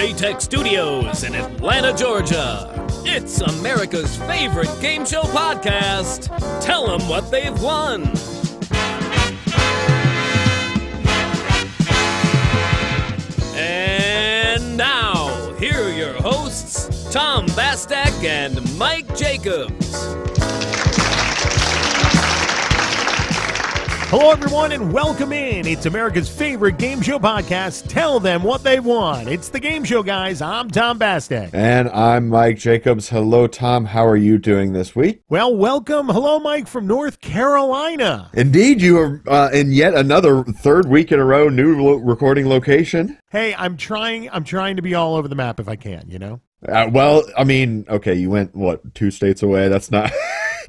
J-Tech Studios in Atlanta, Georgia. It's America's favorite game show podcast. Tell them what they've won. And now, here are your hosts, Tom Bastak and Mike Jacobs. Hello, everyone, and welcome in. It's America's favorite game show podcast. Tell them what they want. It's the game show, guys. I'm Tom Bastak. And I'm Mike Jacobs. Hello, Tom. How are you doing this week? Well, welcome. Hello, Mike from North Carolina. Indeed, you are in yet another third week in a row, new recording location. Hey, I'm trying to be all over the map if I can, you know? Well, I mean, okay, you went, what, 2 states away? That's not...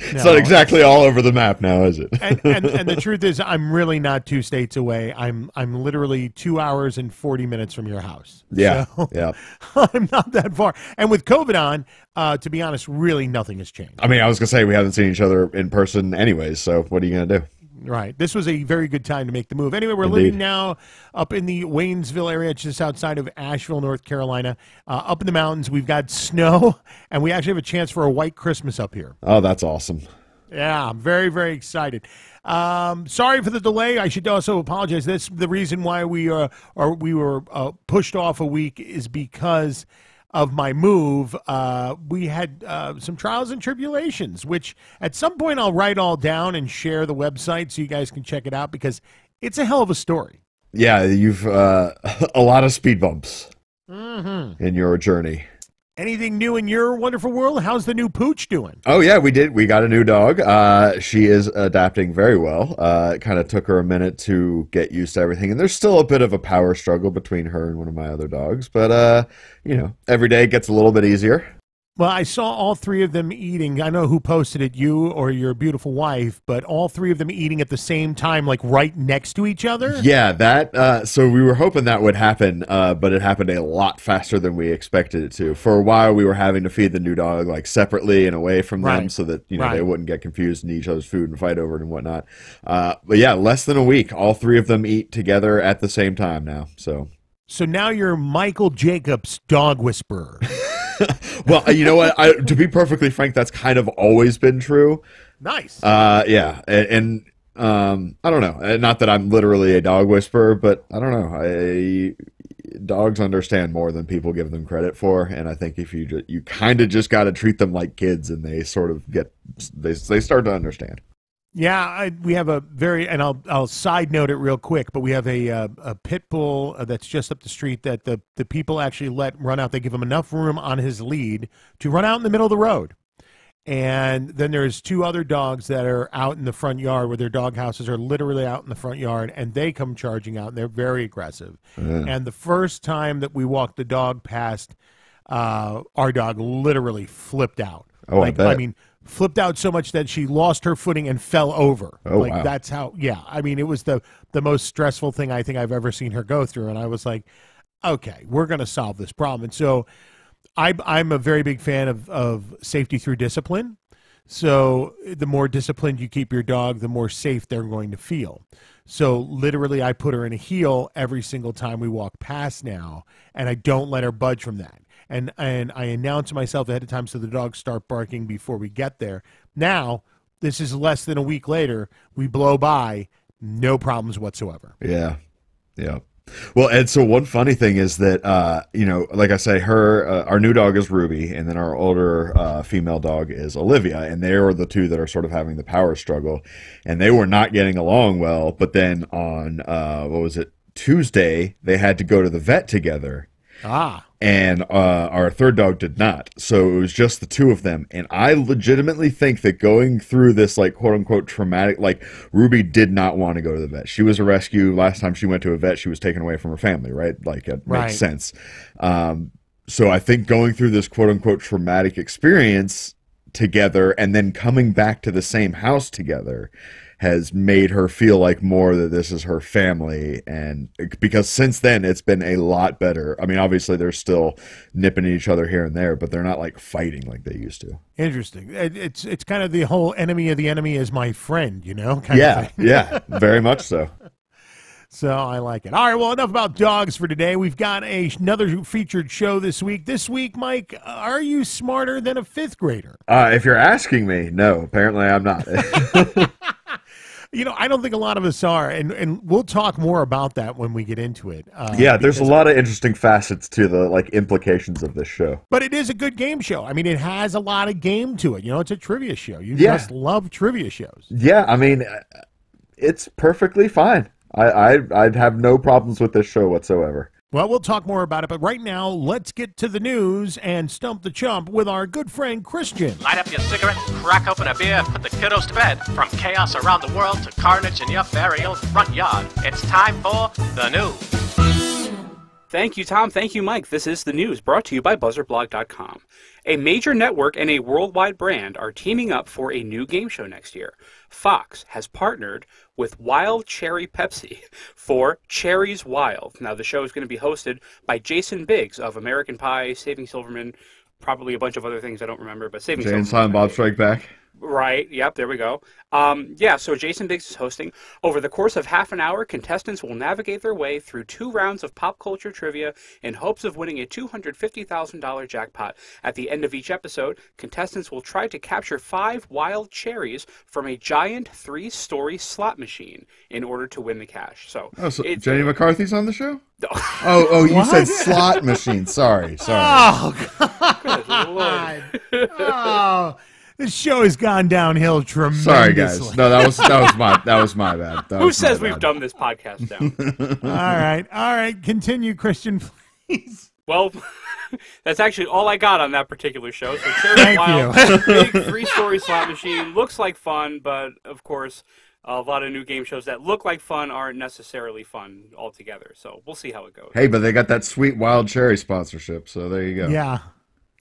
It's No, not exactly all over the map now, is it? and the truth is, I'm really not 2 states away. I'm literally 2 hours and 40 minutes from your house. Yeah, So, yeah. I'm not that far. And with COVID on, to be honest, really nothing has changed. I mean, I was going to say we haven't seen each other in person anyways, so what are you going to do? Right. This was a very good time to make the move. Anyway, we're Indeed. living now up in the Waynesville area, just outside of Asheville, North Carolina. Up in the mountains, we've got snow, and we actually have a chance for a white Christmas up here. Oh, that's awesome. Yeah, I'm very, very excited. Sorry for the delay. I should also apologize. That's the reason why we were pushed off a week is because of my move. We had some trials and tribulations, which at some point I'll write all down and share the website so you guys can check it out because it's a hell of a story. Yeah, you've a lot of speed bumps in your journey. Anything new in your wonderful world? How's the new pooch doing? Oh, yeah, we did. We got a new dog. She is adapting very well. It kind of took her a minute to get used to everything. And there's still a bit of a power struggle between her and one of my other dogs. But, you know, every day it gets a little bit easier. Well, I saw all three of them eating. I know who posted it, you or your beautiful wife, but all three of them eating at the same time, like right next to each other? Yeah, that. So we were hoping that would happen, but it happened a lot faster than we expected it to. For a while, we were having to feed the new dog like separately and away from them so that they wouldn't get confused and eat each other's food and fight over it and whatnot. But yeah, less than a week, all three of them eat together at the same time now. So now you're Michael Jacobs, dog whisperer. Well, you know what? To be perfectly frank, that's kind of always been true. Nice. Yeah, and I don't know. Not that I'm literally a dog whisperer, but I don't know. Dogs understand more than people give them credit for, and I think if you kind of just got to treat them like kids, and they sort of they start to understand. Yeah, we have a very, and I'll side note it real quick, but we have a pit bull that's just up the street that the people actually let run out. They give him enough room on his lead to run out in the middle of the road. And then there's 2 other dogs that are out in the front yard where their dog houses are literally out in the front yard, and they come charging out, and they're very aggressive. Yeah. And the first time that we walked the dog past, our dog literally flipped out. Oh, I mean, flipped out so much that she lost her footing and fell over. Oh, wow. That's how, yeah. I mean, it was the most stressful thing I think I've ever seen her go through. And I was like, okay, we're going to solve this problem. And so I'm a very big fan of safety through discipline. So the more disciplined you keep your dog, the more safe they're going to feel. So literally I put her in a heel every single time we walk past now, and I don't let her budge from that. And I announce to myself ahead of time so the dogs start barking before we get there. Now, this is less than a week later. We blow by, no problems whatsoever. Yeah, yeah. Well, and so one funny thing is that, you know, like I say, our new dog is Ruby, and then our older female dog is Olivia, and they are the 2 that are sort of having the power struggle, and they were not getting along well. But then on, Tuesday, they had to go to the vet together. And our third dog did not. So it was just the 2 of them. And I legitimately think that going through this, like, quote-unquote traumatic, like, Ruby did not want to go to the vet. She was a rescue. Last time she went to a vet, she was taken away from her family, right? Like, it makes sense. So I think going through this quote-unquote traumatic experience together and then coming back to the same house together has made her feel like more that this is her family. And because since then it's been a lot better. I mean, obviously they're still nipping at each other here and there, but they're not like fighting like they used to. Interesting. It's kind of the whole enemy of the enemy is my friend, you know? Yeah, yeah, very much so. So I like it. All right, well, enough about dogs for today. We've got another featured show this week. This week, Mike, are you smarter than a fifth grader? If you're asking me, no, apparently I'm not. You know, I don't think a lot of us are, and we'll talk more about that when we get into it. Yeah, there's a lot of interesting facets to the implications of this show. But it is a good game show. I mean, it has a lot of game to it. You know, it's a trivia show. You just love trivia shows. Yeah, I mean, it's perfectly fine. I'd have no problems with this show whatsoever. Well, we'll talk more about it, but right now, let's get to the news and stump the chump with our good friend Christian. Light up your cigarette, crack open a beer, put the kiddos to bed. From chaos around the world to carnage in your very own front yard, it's time for the news. Thank you, Tom. Thank you, Mike. This is the news brought to you by BuzzardBlog.com. A major network and a worldwide brand are teaming up for a new game show next year. Fox has partnered with Wild Cherry Pepsi for Cherries Wild. Now, the show is going to be hosted by Jason Biggs of American Pie, Saving Silverman, probably a bunch of other things I don't remember, but Saving Silverman. Jay and Silent Bob Strike Back. Right. Yep. There we go. So Jason Biggs is hosting. Over the course of half an hour, contestants will navigate their way through 2 rounds of pop culture trivia in hopes of winning a $250,000 jackpot. At the end of each episode, contestants will try to capture 5 wild cherries from a giant 3-story slot machine in order to win the cash. So Jenny McCarthy's on the show? You said slot machine. Sorry. Oh, God. Good Lord. Oh. This show has gone downhill tremendously. Sorry, guys. No, that was my bad. Who says we've dumbed this podcast down? All right. Continue, Christian, please. Well, that's actually all I got on that particular show. So Cherry Wild, big 3-story slot machine, looks like fun, but of course, a lot of new game shows that look like fun aren't necessarily fun altogether. So we'll see how it goes. Hey, but they got that sweet Wild Cherry sponsorship, so there you go. Yeah.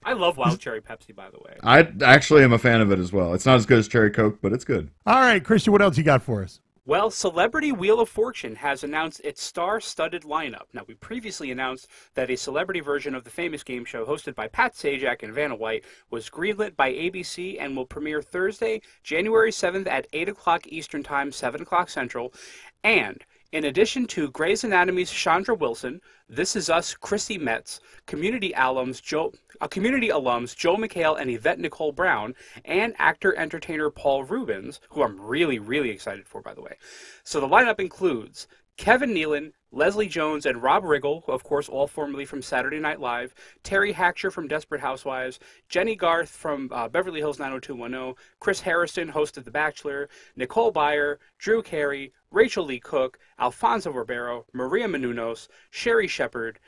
I love Wild Cherry Pepsi, by the way. I actually am a fan of it as well. It's not as good as Cherry Coke, but it's good. All right, Christian, what else you got for us? Well, Celebrity Wheel of Fortune has announced its star-studded lineup. Now, we previously announced that a celebrity version of the famous game show hosted by Pat Sajak and Vanna White was greenlit by ABC and will premiere Thursday, January 7th at 8 o'clock Eastern Time, 7 o'clock Central. And in addition to Grey's Anatomy's Chandra Wilson, This Is Us Chrissy Metz, community alums Joe McHale and Yvette Nicole Brown, and actor-entertainer Paul Rubens, who I'm really, really excited for, by the way. So the lineup includes Kevin Nealon, Leslie Jones, and Rob Riggle, of course, all formerly from Saturday Night Live, Terry Hatcher from Desperate Housewives, Jenny Garth from Beverly Hills 90210, Chris Harrison, host of The Bachelor, Nicole Byer, Drew Carey, Rachel Lee Cook, Alfonso Ribeiro, Maria Menounos, Sherry Shepard,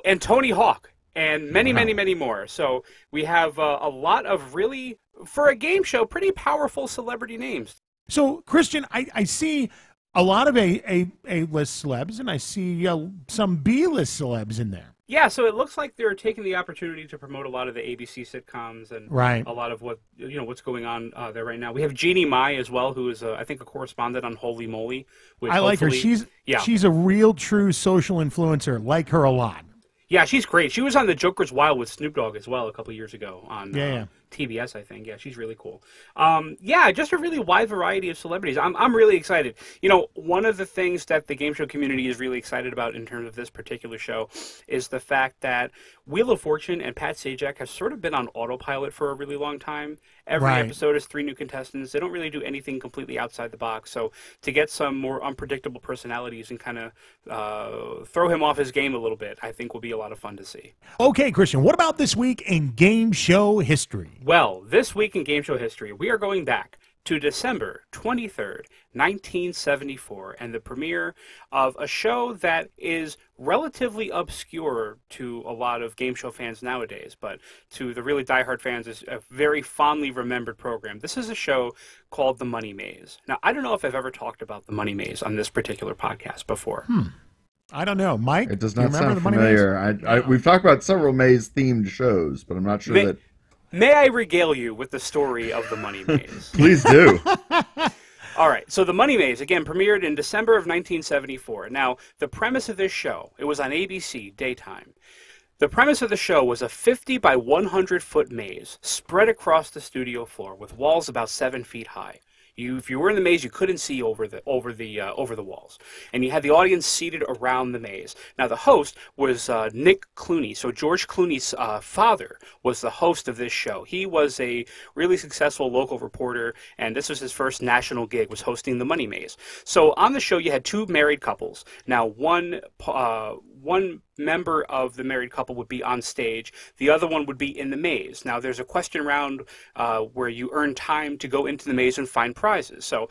and Tony Hawk, and many, many, many more. So we have a lot of really, for a game show, pretty powerful celebrity names. So, Christian, I see a lot of A-list celebs, and I see some B-list celebs in there. Yeah, so it looks like they're taking the opportunity to promote a lot of the ABC sitcoms and a lot of what's going on there right now. We have Jeannie Mai as well, who is I think a correspondent on Holy Moly. I like her. She's a real true social influencer. Like her a lot. Yeah, she's great. She was on The Joker's Wild with Snoop Dogg as well a couple years ago on TBS, I think. Yeah, she's really cool. Just a really wide variety of celebrities. I'm really excited. You know, one of the things that the game show community is really excited about in terms of this particular show is the fact that Wheel of Fortune and Pat Sajak have sort of been on autopilot for a really long time. Every episode is 3 new contestants. They don't really do anything completely outside the box. So to get some more unpredictable personalities and kind of throw him off his game a little bit, I think will be a lot of fun to see. Okay, Christian, what about this week in game show history? Well, this week in game show history, we are going back to December 23rd, 1974, and the premiere of a show that is relatively obscure to a lot of game show fans nowadays, but to the really diehard fans is a very fondly remembered program. This is a show called The Money Maze. Now, I don't know if I've ever talked about The Money Maze on this particular podcast before. I don't know. Mike? It does not sound familiar. We've talked about several maze-themed shows, but I'm not sure that... May I regale you with the story of The Money Maze? Please do. All right, so The Money Maze, again, premiered in December of 1974. Now, the premise of this show, it was on ABC, daytime. The premise of the show was a 50 by 100 foot maze spread across the studio floor with walls about 7 feet high. If you were in the maze, you couldn't see over the walls, and you had the audience seated around the maze. Now, the host was Nick Clooney. So George Clooney's father was the host of this show. He was a really successful local reporter, and this was his first national gig, was hosting the Money Maze. So on the show, you had two married couples. Now, one member of the married couple would be on stage. The other one would be in the maze. Now, there's a question round where you earn time to go into the maze and find prizes. So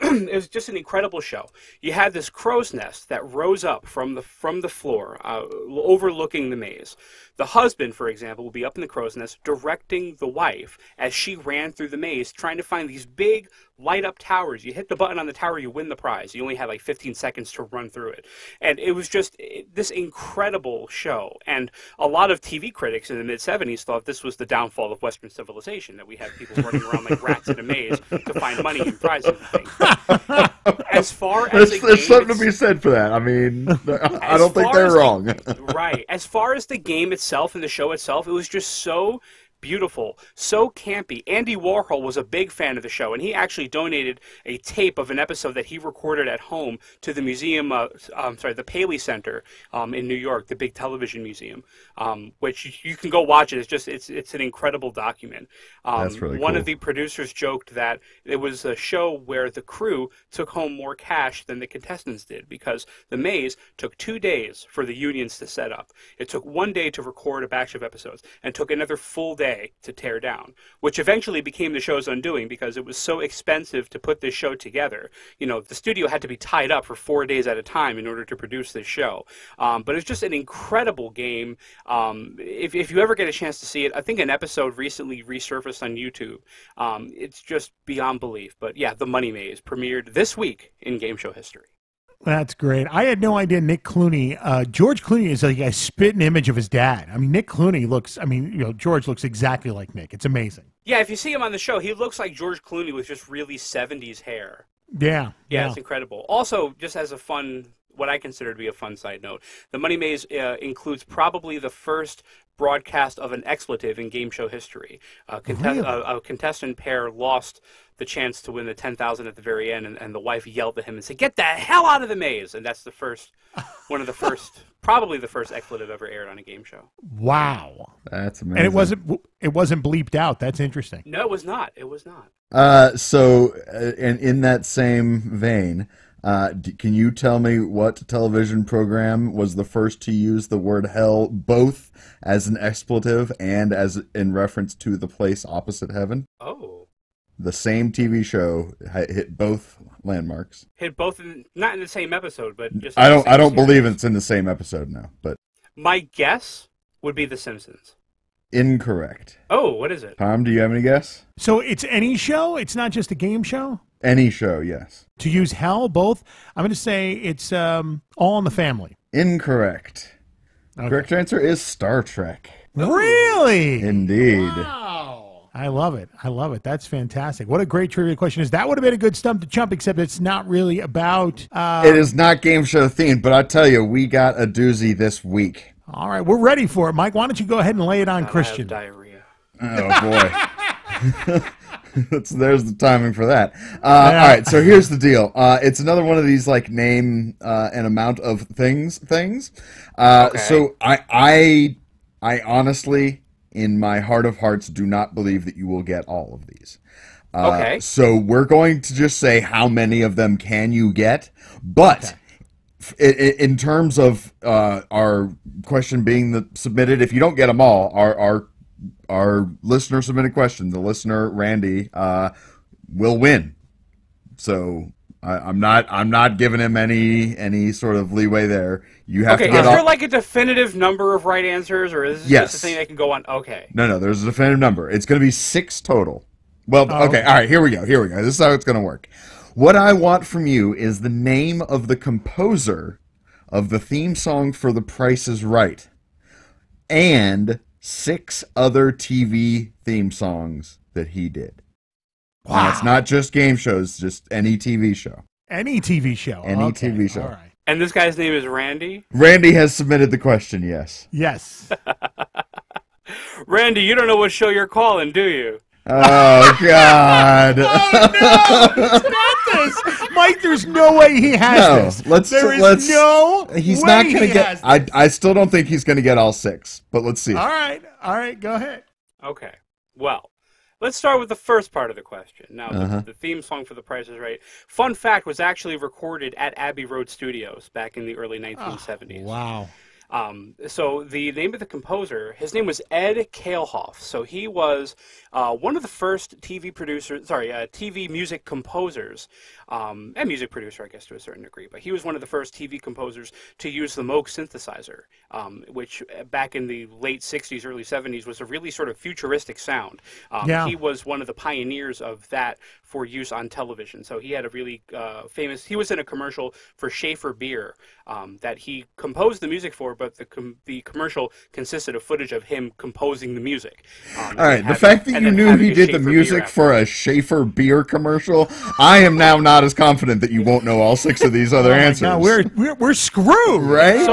it was just an incredible show. You had this crow's nest that rose up from the floor, overlooking the maze. The husband, for example, would be up in the crow's nest directing the wife as she ran through the maze, trying to find these big light-up towers. You hit the button on the tower, you win the prize. You only had like 15 seconds to run through it. And it was just this incredible show. And a lot of TV critics in the mid-'70s thought this was the downfall of Western civilization, that we had people running around like rats in a maze to find money and prizes and things. As far as there's something to be said for that. I mean, I don't think they're wrong. Right. As far as the game itself and the show itself, it was just so beautiful, so campy. Andy Warhol was a big fan of the show, and he actually donated a tape of an episode that he recorded at home to the museum, the Paley Center in New York, the big television museum, which you can go watch it. It's an incredible document. That's really cool. One of the producers joked that it was a show where the crew took home more cash than the contestants did, because the maze took 2 days for the unions to set up. It took 1 day to record a batch of episodes, and took another full day to tear down, which eventually became the show's undoing because it was so expensive to put this show together. You know, the studio had to be tied up for 4 days at a time in order to produce this show. But it's just an incredible game. If you ever get a chance to see it, I think an episode recently resurfaced on YouTube. It's just beyond belief. But yeah, The Money Maze premiered this week in game show history. That's great. I had no idea Nick Clooney, George Clooney is like a spitting image of his dad. I mean, Nick Clooney looks, George looks exactly like Nick. It's amazing. Yeah, if you see him on the show, he looks like George Clooney with just really 70s hair. Yeah. Yeah, it's incredible. Also, just as a fun, what I consider to be a fun side note, the Money Maze includes probably the first broadcast of an expletive in game show history. A contestant pair lost the chance to win the $10,000 at the very end, and the wife yelled at him and said, "Get the hell out of the maze!" And that's one of the first, probably the first expletive ever aired on a game show. Wow, that's amazing. And it wasn't bleeped out. That's interesting. No, it was not. It was not. So, and in that same vein, can you tell me what television program was the first to use the word hell both as an expletive and as in reference to the place opposite heaven? Oh. The same TV show hit both landmarks. Hit both, not in the same episode, but just. I don't believe it's in the same episode now, but. My guess would be The Simpsons. Incorrect. Oh, what is it? Tom, do you have any guess? So it's any show? It's not just a game show? Any show, yes. To use hell, both? I'm going to say it's All in the Family. Incorrect. Okay. Correct answer is Star Trek. Really? Indeed. Wow. I love it. I love it. That's fantastic. What a great trivia question is. That would have been a good Stump the Chump, except it's not really about... It is not game show themed, but I tell you, we got a doozy this week. All right, we're ready for it. Mike, why don't you go ahead and lay it on Christian? I have diarrhea. Oh, boy. There's the timing for that. All right, so here's the deal. It's another one of these like name and amount of things. Okay. So I honestly, in my heart of hearts, do not believe that you will get all of these. Okay. So we're going to just say how many of them can you get, but. Okay. In terms of our question being submitted, if you don't get them all, our listener submitted question, the listener Randy will win. So I'm not giving him any sort of leeway there. You have to get is there like a definitive number of right answers, or is this just a thing that can go on? Okay. No, there's a definitive number. It's going to be 6 total. Well, okay, all right, here we go. This is how it's going to work. What I want from you is the name of the composer of the theme song for The Price is Right and 6 other TV theme songs that he did. Wow. And it's not just game shows, just any TV show. Any TV show. Any TV show. All right. And this guy's name is Randy? Randy has submitted the question, yes. Yes. Randy, you don't know what show you're calling, do you? Oh God! Oh no! It's not this, Mike. There's no way he has this. There is no He's way not going to he get. has this. I still don't think he's going to get all 6. But let's see. All right. Go ahead. Okay. Well, let's start with the first part of the question. Now, the theme song for The Price is Right. Fun fact, was actually recorded at Abbey Road Studios back in the early 1970s. Wow. So the name of the composer, his name was Ed Kalehoff. So he was one of the first TV music composers, and music producer, I guess, to a certain degree. But he was one of the first TV composers to use the Moog synthesizer, which back in the late 60s, early 70s was a really sort of futuristic sound. He was one of the pioneers of that for use on television. So he had a really famous, he was in a commercial for Schaefer beer that he composed the music for, but the commercial consisted of footage of him composing the music. All right, the fact that you knew he did the music for a Schaefer beer commercial, I am now not as confident that you won't know all 6 of these other answers. No, we're screwed, right?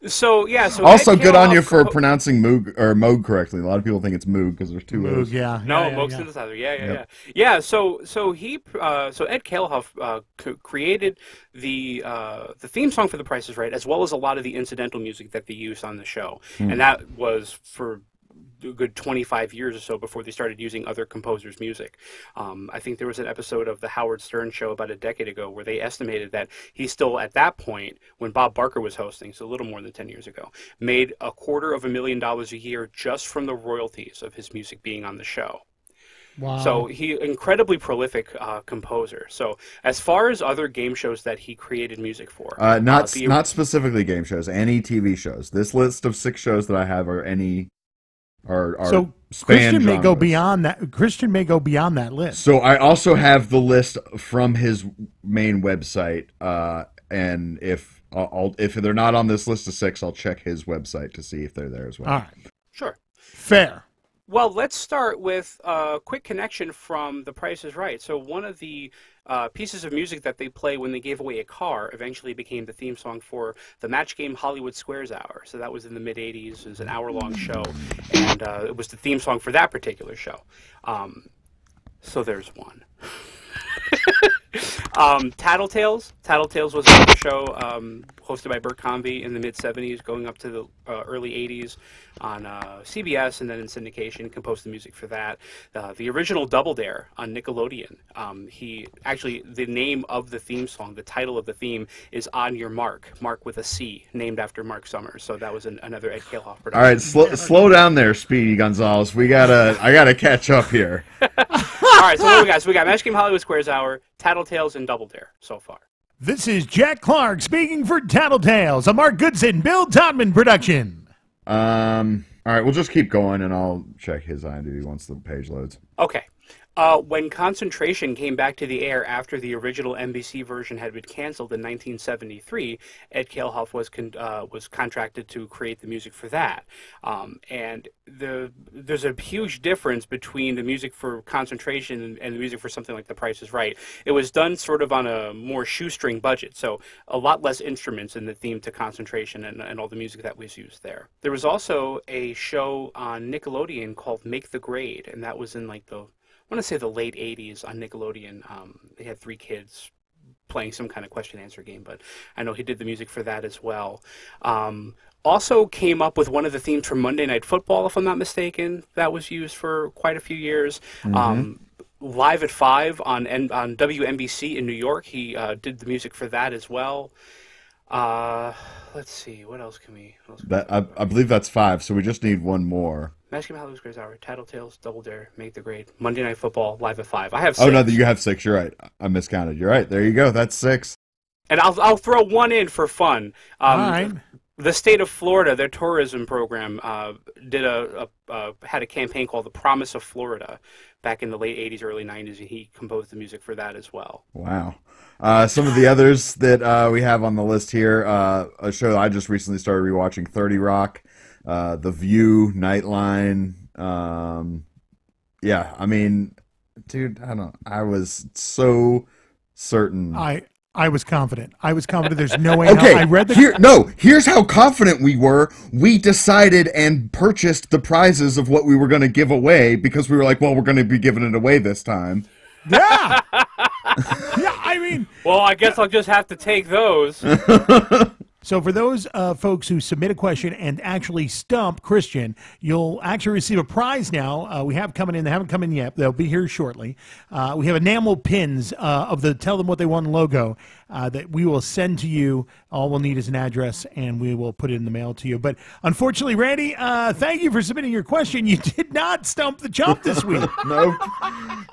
So also, good on you for pronouncing Moog correctly. A lot of people think it's Moog because there's 2 O's. Moog synthesizer. Yeah. So Ed Kalehoff created the theme song for The Price is Right, as well as a lot of the incidental music that they used on the show, and that was for a good 25 years or so before they started using other composers' music. I think there was an episode of the Howard Stern show about a decade ago where they estimated that he still, at that point, when Bob Barker was hosting, so a little more than 10 years ago, made $250,000 a year just from the royalties of his music being on the show. Wow. So he incredibly prolific composer. So as far as other game shows that he created music for, not specifically game shows, any TV shows. This list of 6 shows that I have are any. So Christian may go beyond that. Christian may go beyond that list. So I also have the list from his main website, and if they're not on this list of 6, I'll check his website to see if they're there as well. All right, sure, fair. Well, let's start with a quick connection from The Price is Right. So one of the pieces of music that they play when they gave away a car eventually became the theme song for the match game Hollywood Squares Hour. So that was in the mid-'80s. It was an hour-long show, and it was the theme song for that particular show. So there's one. Tattletales. Tattletales was another show hosted by Bert Convy in the mid-'70s, going up to the early '80s on CBS, and then in syndication. Composed the music for that. The original Double Dare on Nickelodeon. The name of the theme song, the title of the theme, is On Your Mark, Mark with a C, named after Mark Summers. So that was another Ed Kalehoff production. All right, slow down there, Speedy Gonzalez. I gotta catch up here. All right, so what do we got? So we got Match Game Hollywood Squares Hour, Tattletales, and Double Dare so far. This is Jack Clark speaking for Tattletales, a Mark Goodson, Bill Todman production. All right, we'll just keep going, and I'll check his IMDb once the page loads. Okay. When Concentration came back to the air after the original NBC version had been canceled in 1973, Ed Kalehoff was contracted to create the music for that. And there's a huge difference between the music for Concentration and the music for something like The Price is Right. It was done sort of on a more shoestring budget, so a lot less instruments in the theme to Concentration and all the music that was used there. There was also a show on Nickelodeon called Make the Grade, and that was in I want to say the late 80s on Nickelodeon. They had 3 kids playing some kind of question-answer game, but I know he did the music for that as well. Also came up with one of the themes from Monday Night Football, if I'm not mistaken. That was used for quite a few years. Live at 5 on WNBC in New York, he did the music for that as well. Let's see, what else can we... I believe that's 5, so we just need one more. Match Game Hollywood Squares Hour, Tattletales, Double Dare, Make the Grade, Monday Night Football, Live at 5. I have 6. Oh, no, you have 6. You're right. I miscounted. You're right. There you go. That's 6. And I'll throw one in for fun. All right. The state of Florida, their tourism program, had a campaign called The Promise of Florida back in the late 80s, early 90s, and he composed the music for that as well. Wow. Some of the others that we have on the list here, a show I just recently started rewatching, 30 Rock, The View, Nightline. Yeah, I mean, dude, I was so certain. I was confident. There's no way. Okay, I read the here's how confident we were. We decided and purchased the prizes of what we were going to give away because we were like, well, we're going to be giving it away this time. Yeah. Yeah, I mean. Well, I guess I'll just have to take those. So for those folks who submit a question and actually stump Christian, you'll actually receive a prize now. We have coming in. They haven't come in yet. They'll be here shortly. We have enamel pins of the Tell Them What They Want logo that we will send to you. All we'll need is an address, and we will put it in the mail to you. But unfortunately, Randy, thank you for submitting your question. You did not stump the chump this week. Nope.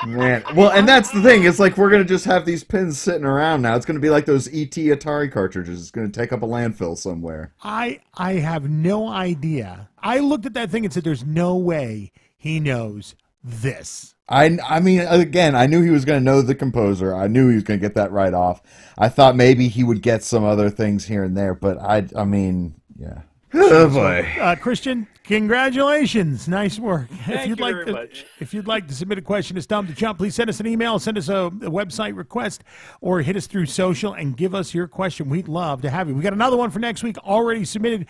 Man. Well, and that's the thing. It's like we're going to just have these pins sitting around now. It's going to be like those ET Atari cartridges. It's going to take up a landfill somewhere. I have no idea. I looked at that thing and said, there's no way he knows this. I mean, again, I knew he was going to know the composer. I knew he was going to get that right off. I thought maybe he would get some other things here and there, but I mean, yeah. Oh boy. Christian, congratulations. Nice work. Thank you very much. If you'd like to submit a question to Stump the Chump, please send us an email, send us a website request, or hit us through social and give us your question. We'd love to have you. We got another one for next week already submitted.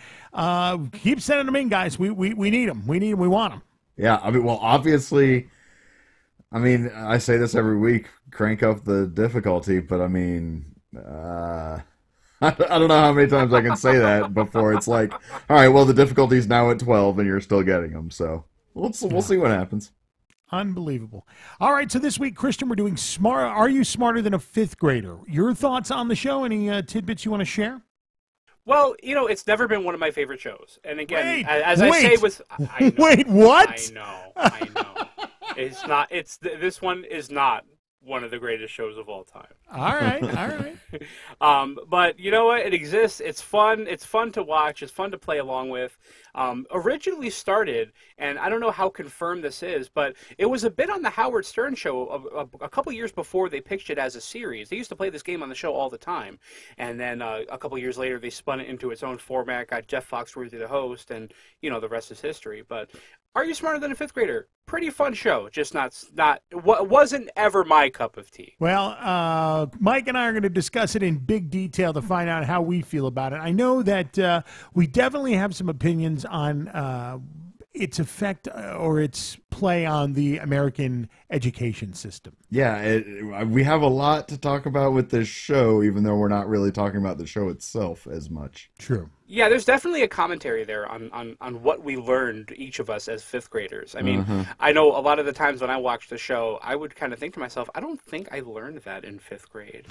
Keep sending them in, guys. We need them. We need them. We want them. Yeah, I mean, well, obviously, I mean, I say this every week, crank up the difficulty, but I mean, I don't know how many times I can say that before it's like, all right, well, the difficulty's now at 12 and you're still getting them. So we'll see what happens. Unbelievable. All right, so this week, Christian, we're doing Smart. Are You Smarter Than a Fifth Grader? Your thoughts on the show? Any tidbits you want to share? Well, you know, it's never been one of my favorite shows. And again, Wait, as I say with... I know, wait, what? I know. It's not... This one is not one of the greatest shows of all time. All right. But you know what? It exists. It's fun. It's fun to watch. It's fun to play along with. Originally started, and I don't know how confirmed this is, but it was a bit on the Howard Stern show a couple years before they pitched it as a series. They used to play this game on the show all the time, and then a couple years later they spun it into its own format, got Jeff Foxworthy the host, and you know the rest is history. But Are You Smarter Than a Fifth Grader? Pretty fun show, just wasn't ever my cup of tea. Well, Mike and I are going to discuss it in big detail to find out how we feel about it. I know that we definitely have some opinions on its effect or its play on the American education system. Yeah, we have a lot to talk about with this show, even though we're not really talking about the show itself as much. True. Yeah, there's definitely a commentary there on what we learned, each of us as fifth graders. I mean, I know a lot of the times when I watched the show, I would kind of think to myself, I don't think I learned that in fifth grade.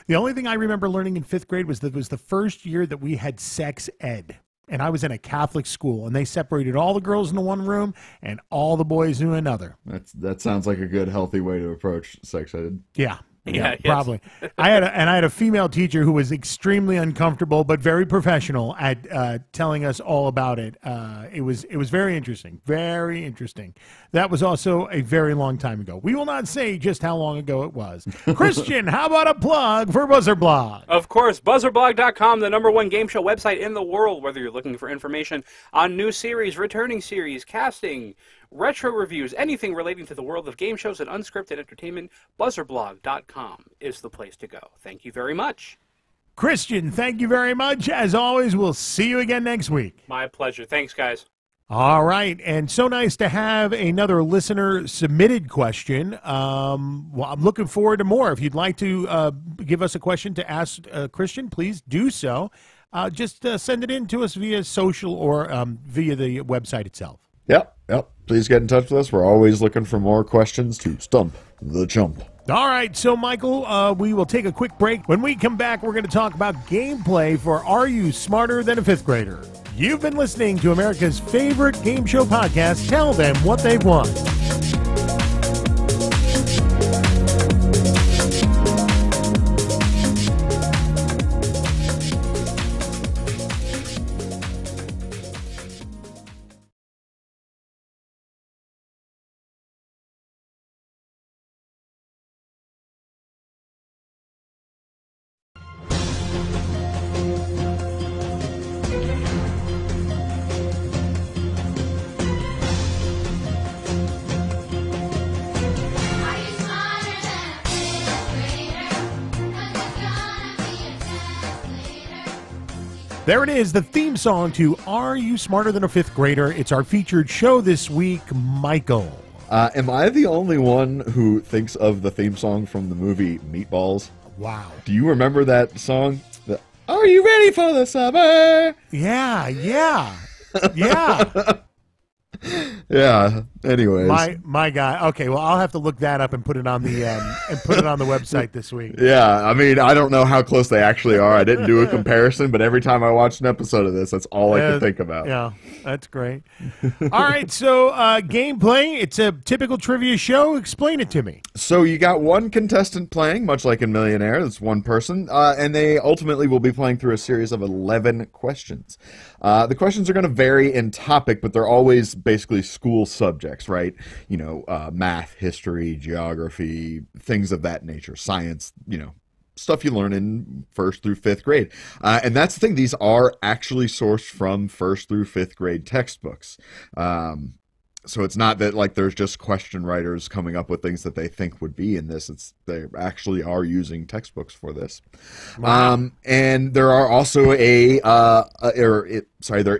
The only thing I remember learning in fifth grade was the first year that we had sex ed. And I was in a Catholic school, and they separated all the girls into one room and all the boys into another. That sounds like a good, healthy way to approach sex ed. Yeah. Yeah, probably. I had a female teacher who was extremely uncomfortable but very professional at telling us all about it. It was very interesting, very interesting. That was also a very long time ago. We will not say just how long ago it was. Christian, how about a plug for BuzzerBlog? Of course, BuzzerBlog.com, the #1 game show website in the world. Whether you're looking for information on new series, returning series, casting, retro reviews, anything relating to the world of game shows and unscripted entertainment, BuzzerBlog.com is the place to go. Thank you very much. Christian, thank you very much. As always, we'll see you again next week. My pleasure. Thanks, guys. All right, and so nice to have another listener-submitted question. Well, I'm looking forward to more. If you'd like to give us a question to ask Christian, please do so. Just send it in to us via social or via the website itself. Yep. Please get in touch with us. We're always looking for more questions to Stump the Chump. All right, so Michael, we will take a quick break. When we come back, we're going to talk about gameplay for Are You Smarter Than a Fifth Grader? You've been listening to America's favorite game show podcast, Tell Them What They've Won. There it is, the theme song to Are You Smarter Than a Fifth Grader? It's our featured show this week, Michael. Am I the only one who thinks of the theme song from the movie Meatballs? Wow. Do you remember that song? Are you ready for the summer? Yeah. Yeah. Yeah. Anyways, my guy. Okay, well, I'll have to look that up and put it on the website this week. yeah. I mean, I don't know how close they actually are. I didn't do a comparison, but every time I watch an episode of this, that's all I can think about. Yeah, that's great. All right, so gameplay. It's a typical trivia show. Explain it to me. So you got one contestant playing, much like in Millionaire. That's one person, and they ultimately will be playing through a series of 11 questions. The questions are going to vary in topic, but they're always basically school subjects, right? You know, math, history, geography, things of that nature, science, you know, stuff you learn in 1st through 5th grade. And that's the thing. These are actually sourced from 1st through 5th grade textbooks. So it's not that like there's just question writers coming up with things that they think would be in this. They actually are using textbooks for this. Wow. And there are also there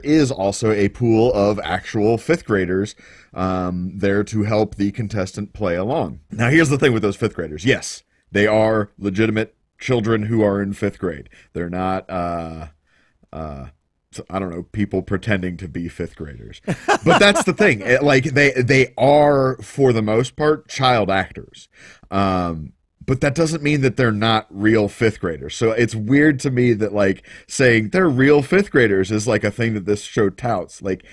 is also a pool of actual 5th graders there to help the contestant play along. Now here's the thing with those 5th graders. Yes, they are legitimate children who are in 5th grade. They're not I don't know, people pretending to be 5th graders. But that's the thing. Like they are, for the most part, child actors. But that doesn't mean that they're not real 5th graders. So it's weird to me that like saying they're real 5th graders is like a thing that this show touts. Like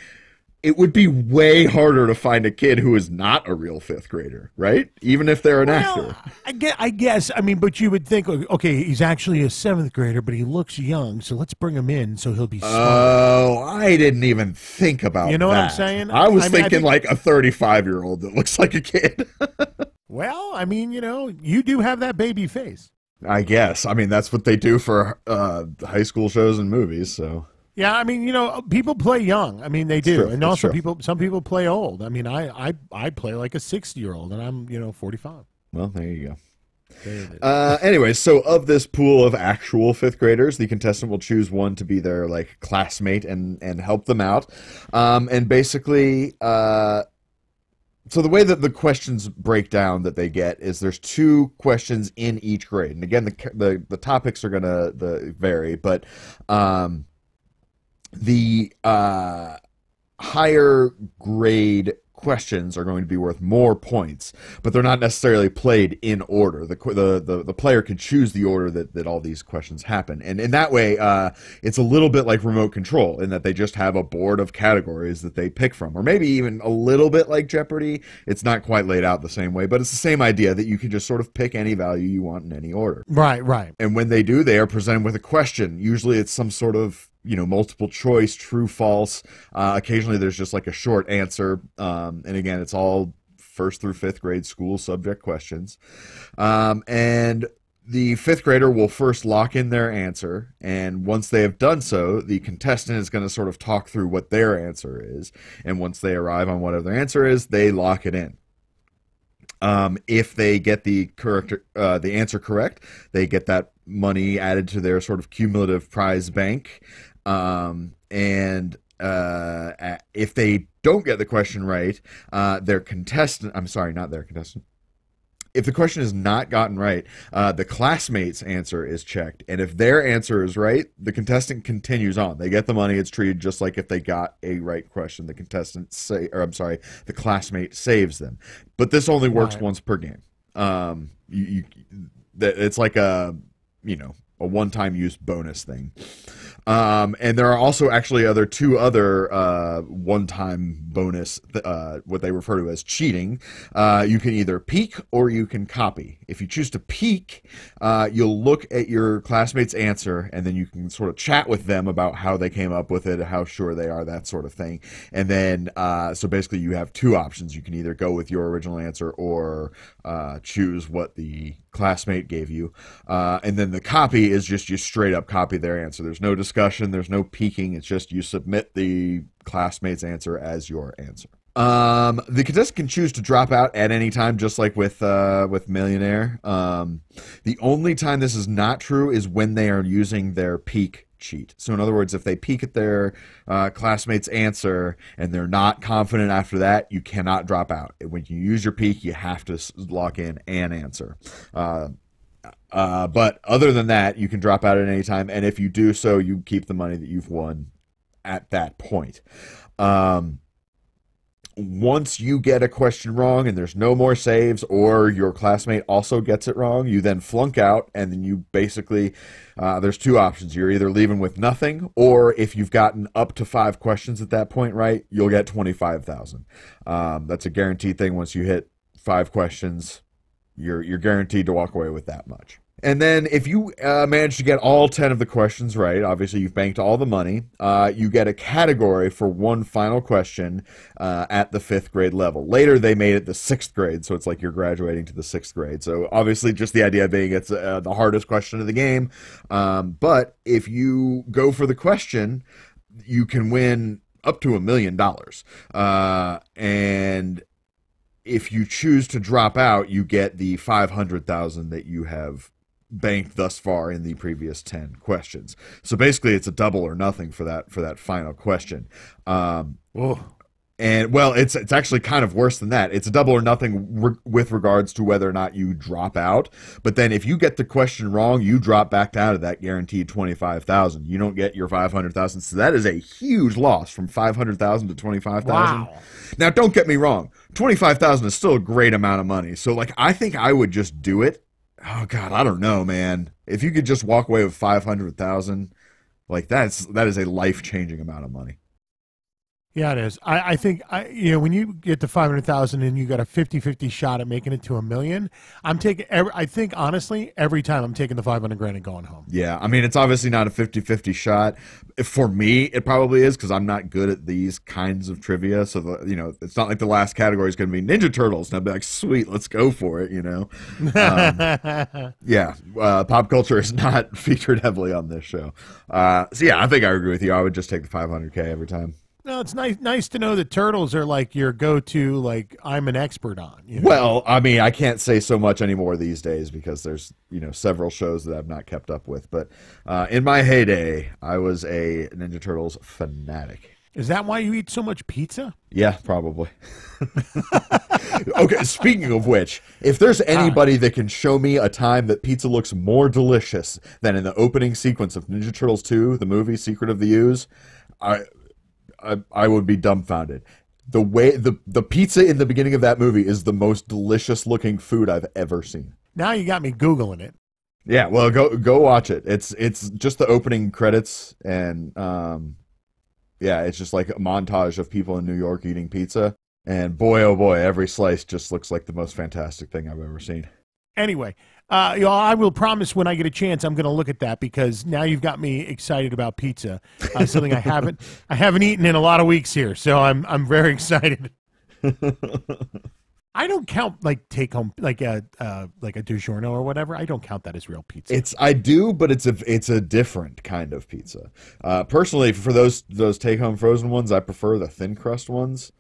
it would be way harder to find a kid who is not a real 5th grader, right? Even if they're an actor. I guess. I mean, but you would think, okay, he's actually a 7th grader, but he looks young, so let's bring him in so he'll be smart. Oh, I didn't even think about that. You know what I'm saying? I was thinking like a 35-year-old that looks like a kid. Well, I mean, you know, you do have that baby face. I guess. I mean, that's what they do for high school shows and movies, so... Yeah, I mean, you know, people play young. I mean, they do, true. and That's also true. some people play old. I mean, I play like a 60-year-old, and I'm 45. Well, there you go. Anyway, so of this pool of actual 5th graders, the contestant will choose one to be their like classmate and help them out. And basically, so the way that the questions break down that they get is there's 2 questions in each grade, and again, the topics are gonna vary, but the higher grade questions are going to be worth more points, but they're not necessarily played in order. The player can choose the order that all these questions happen, and in that way, it's a little bit like remote control in that they just have a board of categories that they pick from, or maybe even a little bit like Jeopardy. It's not quite laid out the same way, but it's the same idea that you can just sort of pick any value you want in any order. Right. And when they do, they are presented with a question. Usually, it's some sort of multiple choice, true, false. Occasionally there's just like a short answer. And again, it's all 1st through 5th grade school subject questions. And the 5th grader will first lock in their answer. And once they have done so, the contestant is going to sort of talk through what their answer is. And once they arrive on whatever their answer is, they lock it in. If they get the answer correct, they get that money added to their sort of cumulative prize bank. And if they don't get the question right, their contestant, I'm sorry, not their contestant. If the question is not gotten right, the classmate's answer is checked. And if their answer is right, the contestant continues on. They get the money. It's treated just like if they got a right question. The the classmate saves them. But this only works once per game. It's like a one-time use bonus thing. And there are also actually 2 other one-time bonus, what they refer to as cheating. You can either peek or you can copy. If you choose to peek, you'll look at your classmate's answer, and then you can sort of chat with them about how they came up with it, how sure they are, that sort of thing. And then, so basically you have 2 options. You can either go with your original answer or choose what the classmate gave you. And then the copy is just you straight up copy their answer. There's no discussion. There's no peeking. It's just you submit the classmate's answer as your answer. The contestant can choose to drop out at any time, just like with Millionaire. The only time this is not true is when they are using their peek cheat. So in other words, if they peek at their classmate's answer and they're not confident after that, you cannot drop out. When you use your peek, you have to lock in an answer. But other than that, you can drop out at any time, and if you do so, you keep the money that you've won at that point. Once you get a question wrong and there's no more saves, or your classmate also gets it wrong, you then flunk out, and then you basically, there's two options. You're either leaving with nothing, or if you've gotten up to 5 questions at that point right, you'll get 25,000. That's a guaranteed thing. Once you hit 5 questions, you're guaranteed to walk away with that much. And then if you manage to get all 10 of the questions right, obviously you've banked all the money, you get a category for one final question at the 5th grade level. Later they made it the 6th grade, so it's like you're graduating to the 6th grade. So obviously just the idea being it's the hardest question of the game. But if you go for the question, you can win up to $1 million. And if you choose to drop out, you get the 500,000 that you have banked thus far in the previous 10 questions. So basically it's a double or nothing for that final question. And well, it's actually kind of worse than that. It's a double or nothing with regards to whether or not you drop out. But then if you get the question wrong, you drop back down to that guaranteed 25,000. You don't get your 500,000. So that is a huge loss, from 500,000 to 25,000. Wow. Now, don't get me wrong. 25,000 is still a great amount of money. So like, I think I would just do it. Oh God, I don't know, man. If you could just walk away with 500,000, like that is a life-changing amount of money. Yeah, it is. I think, when you get to 500,000 and you got a 50-50 shot at making it to $1 million, I think, honestly, every time I'm taking the 500 grand and going home. Yeah, I mean, it's obviously not a 50-50 shot. For me, it probably is, because I'm not good at these kinds of trivia. So, it's not like the last category is going to be Ninja Turtles. And I'd be like, sweet, let's go for it, Yeah, pop culture is not featured heavily on this show. So, yeah, I think I agree with you. I would just take the 500K every time. No, it's nice to know that turtles are like your go-to, like I'm an expert on. Well, I mean, I can't say so much anymore these days because there's, several shows that I've not kept up with. But in my heyday, I was a Ninja Turtles fanatic. Is that why you eat so much pizza? Yeah, probably. Okay, speaking of which, if there's anybody that can show me a time that pizza looks more delicious than in the opening sequence of Ninja Turtles 2, the movie Secret of the Ooze, I would be dumbfounded. The way the pizza in the beginning of that movie is the most delicious looking food I've ever seen. Now you got me Googling it. Yeah, well, go watch it. It's just the opening credits, and yeah, it's just like a montage of people in New York eating pizza. And boy, oh boy, every slice just looks like the most fantastic thing I've ever seen. Anyway, I will promise when I get a chance, I'm going to look at that, because now you've got me excited about pizza, something I haven't eaten in a lot of weeks here. So I'm very excited. I don't count like take home, like a DiGiorno or whatever. I don't count that as real pizza. I do, but it's a different kind of pizza. Personally, for those take home frozen ones, I prefer the thin crust ones.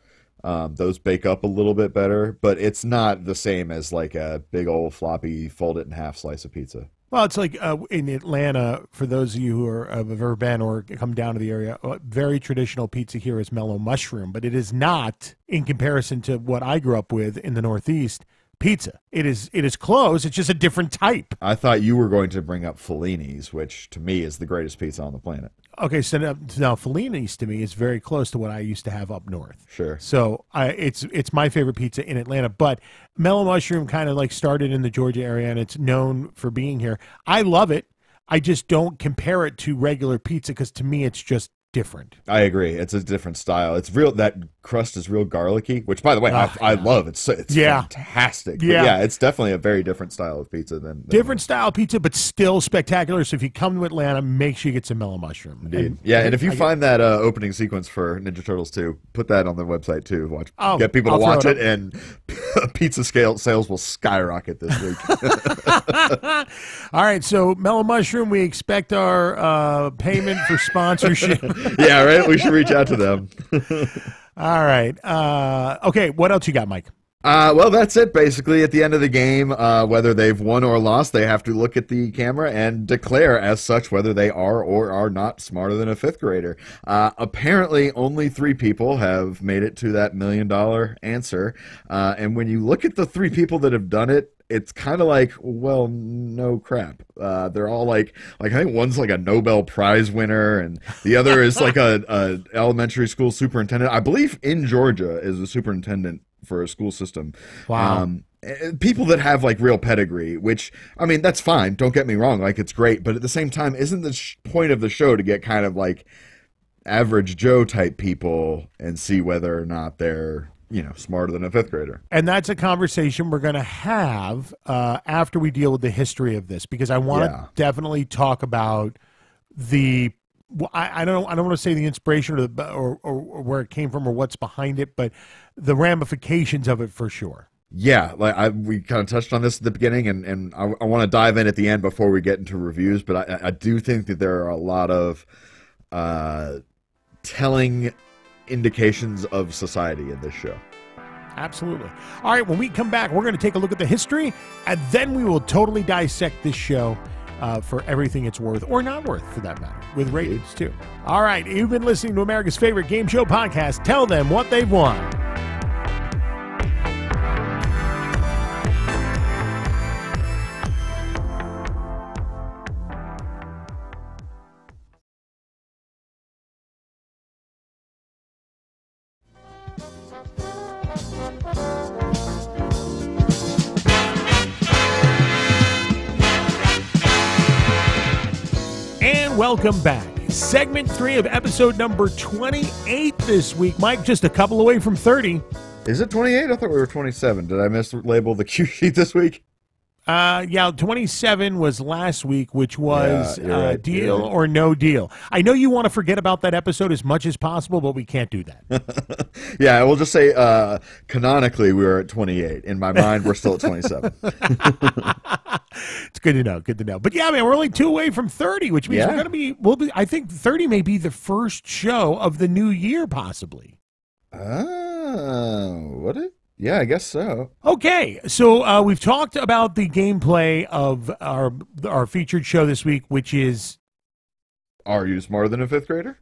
Those bake up a little bit better, but it's not the same as like a big old floppy fold it in half slice of pizza. Well, it's like in Atlanta, for those of you who have ever been or come down to the area, very traditional pizza here is mellow mushroom, but it is not, in comparison to what I grew up with in the Northeast, pizza. It is close. It's just a different type. I thought you were going to bring up Fellini's, which to me is the greatest pizza on the planet. Okay, so now Fellini's to me is very close to what I used to have up north. Sure. So it's my favorite pizza in Atlanta, but mellow mushroom kind of like started in the Georgia area, and it's known for being here. I love it. I just don't compare it to regular pizza, because to me it's just different. I agree. It's a different style. It's real. That crust is real garlicky, which, by the way, I love. It's fantastic. Yeah. But yeah, it's definitely a very different style of pizza than different style pizza, but still spectacular. So if you come to Atlanta, make sure you get some mellow mushroom. Indeed. And if you find that opening sequence for Ninja Turtles 2, put that on the website too. Get people to watch it, and pizza sales will skyrocket this week. All right, so mellow mushroom, we expect our payment for sponsorship. Yeah, right. We should reach out to them. All right. Okay, what else you got, Mike? Well, that's it, basically. At the end of the game, whether they've won or lost, they have to look at the camera and declare as such whether they are or are not smarter than a fifth grader. Apparently, only 3 people have made it to that $1 million answer. And when you look at the 3 people that have done it, it's kind of like, well, no crap. They're all like I think one's like a Nobel Prize winner, and the other is like a elementary school superintendent. I believe in Georgia is a superintendent for a school system. Wow. People that have like real pedigree, which, I mean, that's fine. Don't get me wrong. Like, it's great. But at the same time, isn't the point of the show to get kind of like average Joe type people and see whether or not they're, you know, smarter than a fifth grader? And that's a conversation we're going to have after we deal with the history of this, because I want to definitely talk about the, I don't want to say the inspiration or where it came from or what's behind it, but the ramifications of it for sure. Yeah, like we kind of touched on this at the beginning, and I want to dive in at the end before we get into reviews, but I do think that there are a lot of telling indications of society in this show. Absolutely. All right, when we come back, we're going to take a look at the history, and then we will totally dissect this show for everything it's worth, or not worth for that matter, with ratings too. All right, you've been listening to America's favorite game show podcast. Tell them what they've won. Welcome back. Segment 3 of episode number 28 this week. Mike, just a couple away from 30. Is it 28? I thought we were 27. Did I mislabel the cue sheet this week? Yeah, 27 was last week, which was Deal or No Deal. I know you want to forget about that episode as much as possible, but we can't do that. Yeah, we'll just say canonically we were at 28. In my mind, we're still at 27. It's good to know. Good to know. But yeah, man, we're only 2 away from 30, which means we're going to be. I think 30 may be the first show of the new year, possibly. What it? Yeah, I guess so. Okay, so we've talked about the gameplay of our featured show this week, which is... Are you smarter than a fifth grader?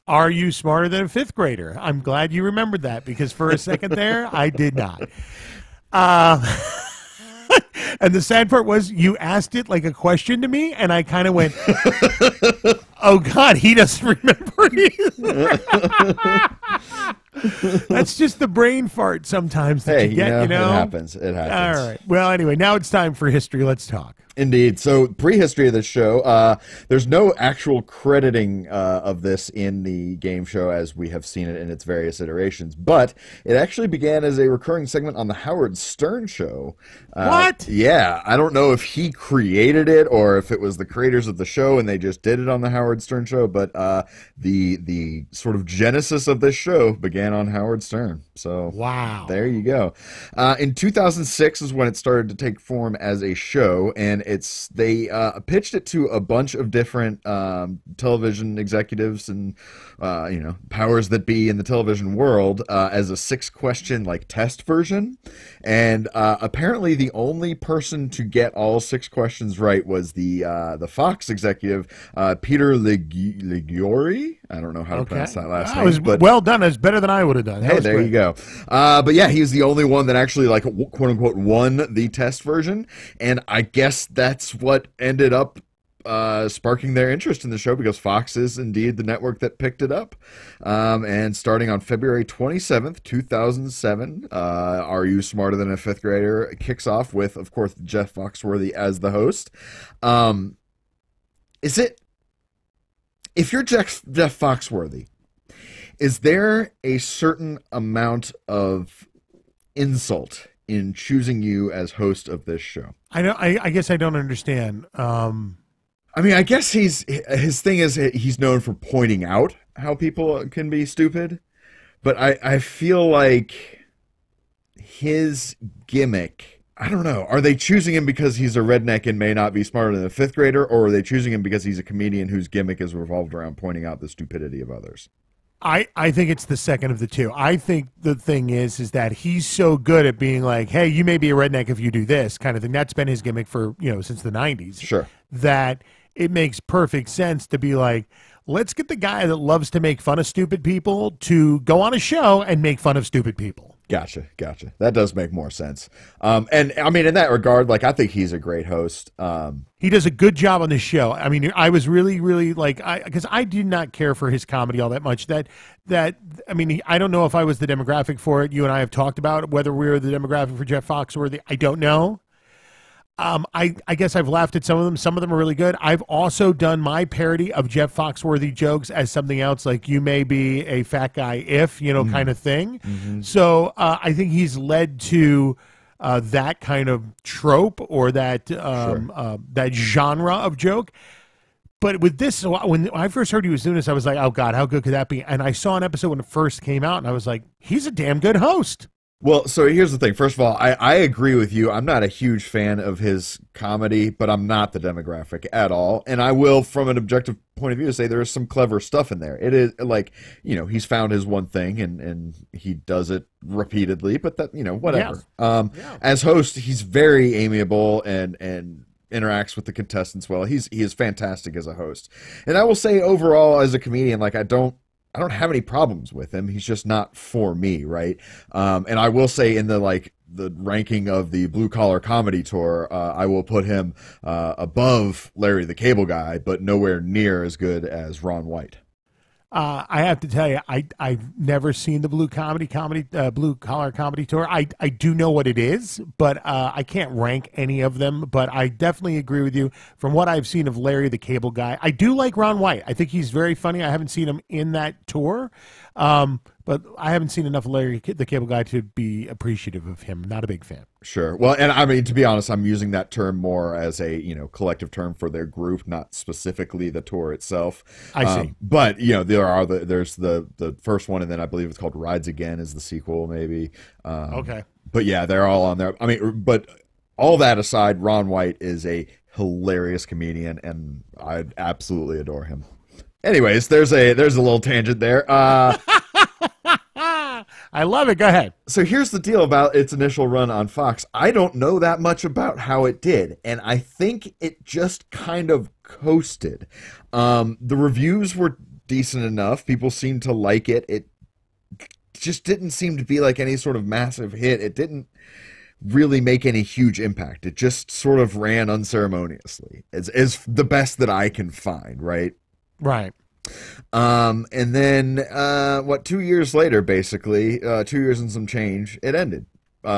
Are you smarter than a fifth grader? I'm glad you remembered that, because for a second there, I did not. And the sad part was you asked it like a question to me, and I kind of went, oh, God, he doesn't remember either. That's just the brain fart sometimes that you get, you know? It happens. It happens. All right. Well, anyway, now it's time for history. Let's talk. Indeed. So, prehistory of this show, there's no actual crediting of this in the game show as we have seen it in its various iterations, but it actually began as a recurring segment on the Howard Stern show. What? Yeah. I don't know if he created it or if it was the creators of the show and they just did it on the Howard Stern show, but the sort of genesis of this show began on Howard Stern. So, wow. There you go. In 2006 is when it started to take form as a show, and they pitched it to a bunch of different television executives and powers that be in the television world as a 6-question like test version. And apparently the only person to get all 6 questions right was the Fox executive Peter Liguri. I don't know how to pronounce that last name. It was well done. It's better than I would have done. Hey, there you go. But yeah, he was the only one that actually, like, quote unquote, won the test version, and I guess that's what ended up sparking their interest in the show, because Fox is indeed the network that picked it up. And starting on February 27th, 2007, Are You Smarter Than a Fifth Grader kicks off with, of course, Jeff Foxworthy as the host. If you're Jeff Foxworthy, is there a certain amount of insult in choosing you as host of this show? I guess I don't understand. I mean, I guess his thing is he's known for pointing out how people can be stupid, but I feel like his gimmick, I don't know. Are they choosing him because he's a redneck and may not be smarter than a fifth grader, or are they choosing him because he's a comedian whose gimmick is revolved around pointing out the stupidity of others? I think it's the second of the two. I think the thing is that he's so good at being like, hey, you may be a redneck if you do this kind of thing. That's been his gimmick for, since the 90s. Sure. That it makes perfect sense to be like, let's get the guy that loves to make fun of stupid people to go on a show and make fun of stupid people. Gotcha. That does make more sense. And I mean, in that regard, like, I think he's a great host. He does a good job on this show. I mean, I was really, really like, because I did not care for his comedy all that much. I mean, I don't know if I was the demographic for it. You and I have talked about whether we were the demographic for Jeff Foxworthy. I don't know. I guess I've laughed at some of them. Some of them are really good. I've also done my parody of Jeff Foxworthy jokes as something else, like you may be a fat guy if, kind of thing. Mm-hmm. So I think he's led to that kind of trope or that that genre of joke. But with this, when I first heard he was doing this, I was like, oh, God, how good could that be? And I saw an episode when it first came out, and I was like, he's a damn good host. Well, so here's the thing. First of all, I agree with you. I'm not a huge fan of his comedy, but I'm not the demographic at all. And I will, from an objective point of view, say there is some clever stuff in there. It is like, he's found his one thing and he does it repeatedly, but that, whatever. Yeah. As host, he's very amiable and interacts with the contestants well. He is fantastic as a host. And I will say overall as a comedian, like I don't have any problems with him. He's just not for me, right? And I will say in the ranking of the Blue Collar Comedy Tour, I will put him above Larry the Cable Guy, but nowhere near as good as Ron White. I have to tell you, I've never seen the Blue Collar Comedy Tour. I do know what it is, but I can't rank any of them. But I definitely agree with you. From what I've seen of Larry the Cable Guy, I do like Ron White. I think he's very funny. I haven't seen him in that tour, but I haven't seen enough of Larry the Cable Guy to be appreciative of him. Not a big fan. Sure. Well, and I mean, to be honest, I'm using that term more as a, collective term for their group, not specifically the tour itself. I see. But, there's the first one, and then I believe it's called Rides Again is the sequel, maybe. Okay. But yeah, they're all on there. I mean, but all that aside, Ron White is a hilarious comedian, and I absolutely adore him. Anyways, there's a little tangent there. I love it. Go ahead. So here's the deal about its initial run on Fox. I don't know that much about how it did, and I think it just kind of coasted. The reviews were decent enough. People seemed to like it. It just didn't seem to be like any sort of massive hit. It didn't really make any huge impact. It just sort of ran unceremoniously. It's the best that I can find, right? Right. And then, 2 years later, basically, 2 years and some change, it ended.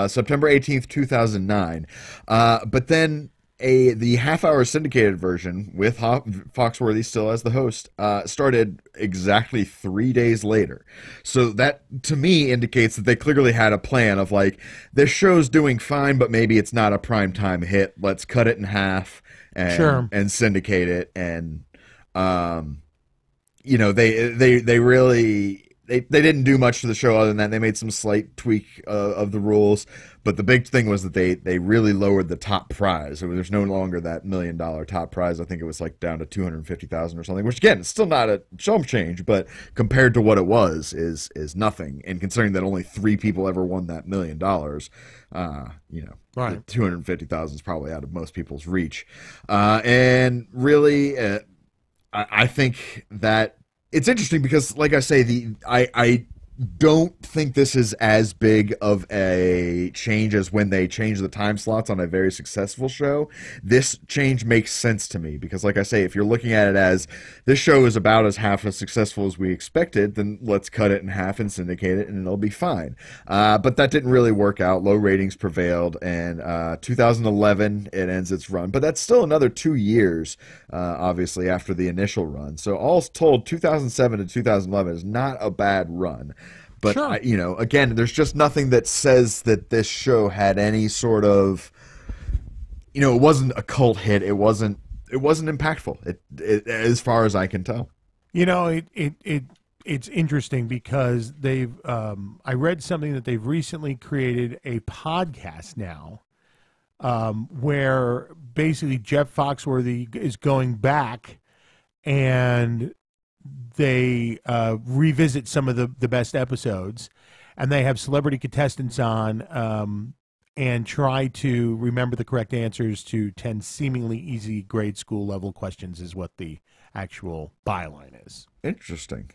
September 18th, 2009. But then the half-hour syndicated version with Foxworthy still as the host started exactly 3 days later. So that, to me, indicates that they clearly had a plan of, like, this show's doing fine, but maybe it's not a primetime hit. Let's cut it in half and syndicate it. And, they really... They didn't do much to the show other than that. They made some slight tweak of the rules, but the big thing was that they really lowered the top prize. There's no longer that $1 million top prize. I think it was like down to $250,000 or something, which again, it's still not a chump change, but compared to what it was, is nothing. And considering that only 3 people ever won that $1 million, right, $250,000 is probably out of most people's reach. And really, I think that. It's interesting because, like I say, I don't think this is as big of a change as when they changed the time slots on a very successful show. This change makes sense to me because, like I say, if you're looking at it as this show is about as half as successful as we expected, then let's cut it in half and syndicate it and it'll be fine. But that didn't really work out. Low ratings prevailed, and 2011 it ends its run. But that's still another 2 years, obviously, after the initial run. So all told, 2007 to 2011 is not a bad run. But, sure. Again, there's just nothing that says that this show had any sort of, it wasn't a cult hit. It wasn't impactful, it as far as I can tell. It's interesting because they've, I read something that they've recently created a podcast now where basically Jeff Foxworthy is going back and they revisit some of the best episodes, and they have celebrity contestants on and try to remember the correct answers to 10 seemingly easy grade school level questions is what the actual byline is. Interesting.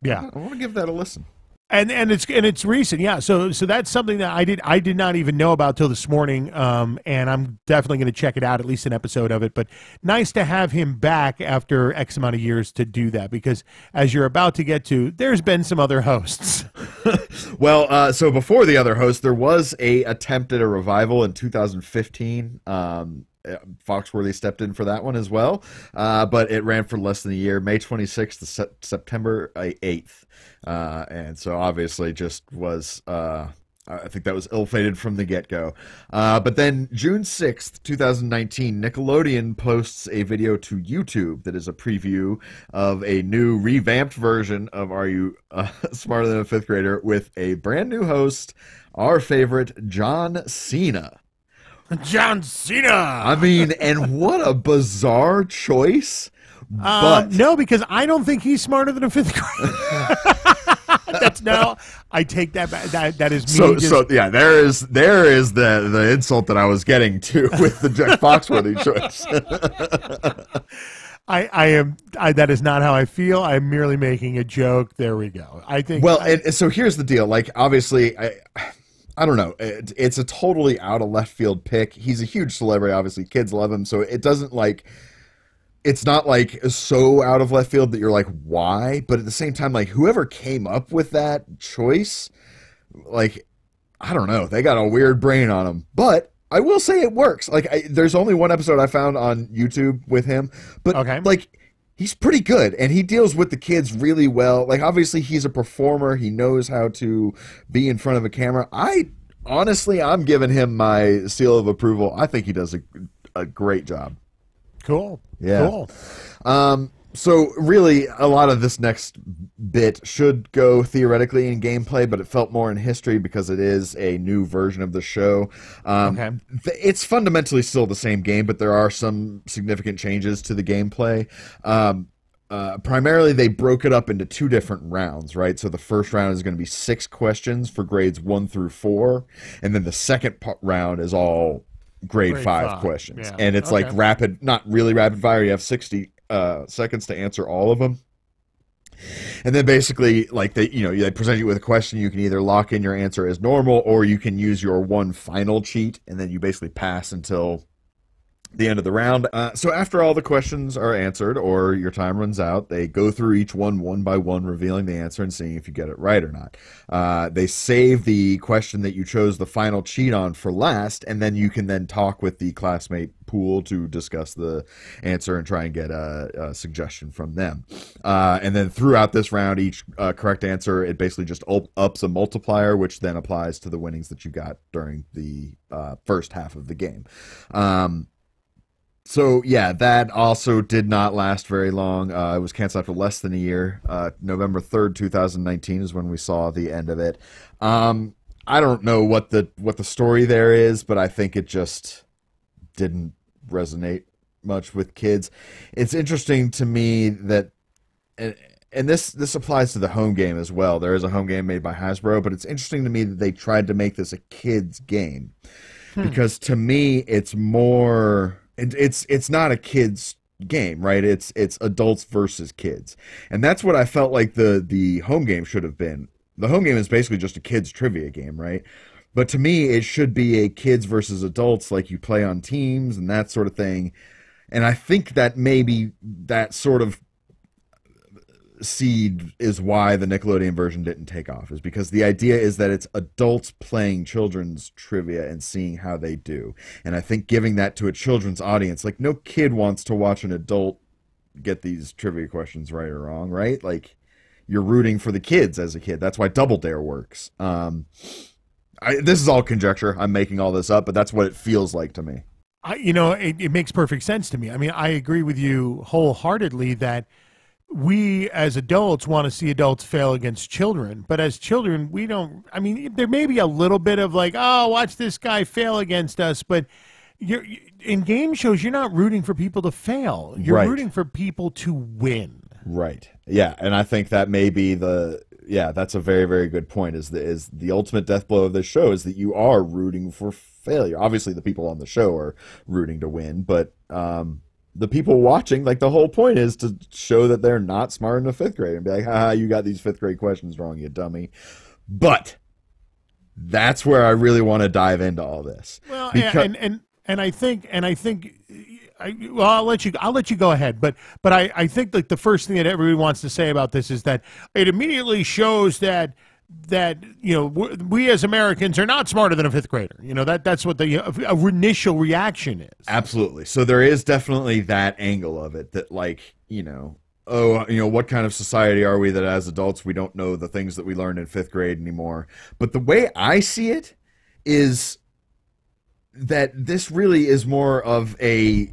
Yeah. I want to give that a listen. And it's recent, yeah. So that's something that I did not even know about till this morning, and I'm definitely going to check it out, at least an episode of it. But nice to have him back after X amount of years to do that, because as you're about to get to, there's been some other hosts. Well, so before the other host, there was a attempt at a revival in 2015. Foxworthy stepped in for that one as well, but it ran for less than a year, May 26th to September 8th. And so obviously just was, I think that was ill-fated from the get-go. But then June 6th, 2019, Nickelodeon posts a video to YouTube that is a preview of a new revamped version of Are You Smarter Than a Fifth Grader with a brand new host, our favorite, John Cena. John Cena! I mean, and what a bizarre choice. But no, because I don't think he's smarter than a fifth grader. That's no. I take that back. That is me. So yeah, there is the insult that I was getting to with the Jack Foxworthy choice. That is not how I feel. I'm merely making a joke. There we go. I think. Well, and so here's the deal. Like, obviously, I don't know. It's a totally out of left field pick. He's a huge celebrity. Obviously, kids love him. So it doesn't like. It's not like so out of left field that you're like, why? But at the same time, like, whoever came up with that choice, like, I don't know. They got a weird brain on them. But I will say it works. Like, there's only one episode I found on YouTube with him. But, like, he's pretty good. And he deals with the kids really well. Like, obviously, he's a performer. He knows how to be in front of a camera. Honestly, I'm giving him my seal of approval. I think he does a great job. Cool. Yeah. Cool. So really, a lot of this next bit should go theoretically in gameplay, but it felt more in history because it is a new version of the show. It's fundamentally still the same game, but there are some significant changes to the gameplay. Primarily, they broke it up into 2 different rounds, right? So the first round is going to be 6 questions for grades 1 through 4, and then the second round is all grade 5 questions. Yeah. And it's like rapid, not really rapid fire. You have 60 seconds to answer all of them. And then basically, like, they present you with a question. You can either lock in your answer as normal, or you can use your one final cheat, and then you basically pass until the end of the round. So after all the questions are answered or your time runs out, they go through each one by one, revealing the answer and seeing if you get it right or not. They save the question that you chose the final cheat on for last, and then you can then talk with the classmate pool to discuss the answer and try and get a suggestion from them. And then throughout this round, each correct answer, it basically just ups a multiplier, which then applies to the winnings that you got during the first half of the game. So, yeah, that also did not last very long. It was canceled after less than a year. November 3rd, 2019 is when we saw the end of it. I don't know what the story there is, but I think it just didn't resonate much with kids. It's interesting to me that, and this applies to the home game as well. There is a home game made by Hasbro, but it's interesting to me that they tried to make this a kids game. Because to me, it's more... It's not a kid's game, right? It's adults versus kids. And that's what I felt like the home game should have been. The home game is basically just a kids trivia game, right? But to me, it should be a kids versus adults, like you play on teams and that sort of thing. And I think that maybe that sort of seed is why the Nickelodeon version didn't take off, is because the idea is that it's adults playing children's trivia and seeing how they do. And I think giving that to a children's audience, like, no kid wants to watch an adult get these trivia questions right or wrong, right? Like, you're rooting for the kids as a kid. That's why Double Dare works. This is all conjecture. I'm making all this up, but that's what it feels like to me. It makes perfect sense to me. I mean, I agree with you wholeheartedly that we as adults want to see adults fail against children, but as children, we don't. I mean, there may be a little bit of like, oh, watch this guy fail against us, but in game shows, you're not rooting for people to fail. You're rooting for people to win. Right. Yeah, and I think that may be that's a very, very good point. Is the ultimate death blow of this show is that you are rooting for failure. Obviously, the people on the show are rooting to win, but the people watching, like, the whole point is to show that they're not smart in a fifth grade and be like, haha, you got these fifth grade questions wrong, you dummy. But that's where I really want to dive into all this. Well, and I think well, I'll let you go ahead, but I think like the first thing that everybody wants to say about this is that it immediately shows that we as Americans are not smarter than a fifth grader. That's what the initial reaction is. Absolutely. So there is definitely that angle of it that, like, what kind of society are we that as adults we don't know the things that we learned in fifth grade anymore? But the way I see it is that this really is more of a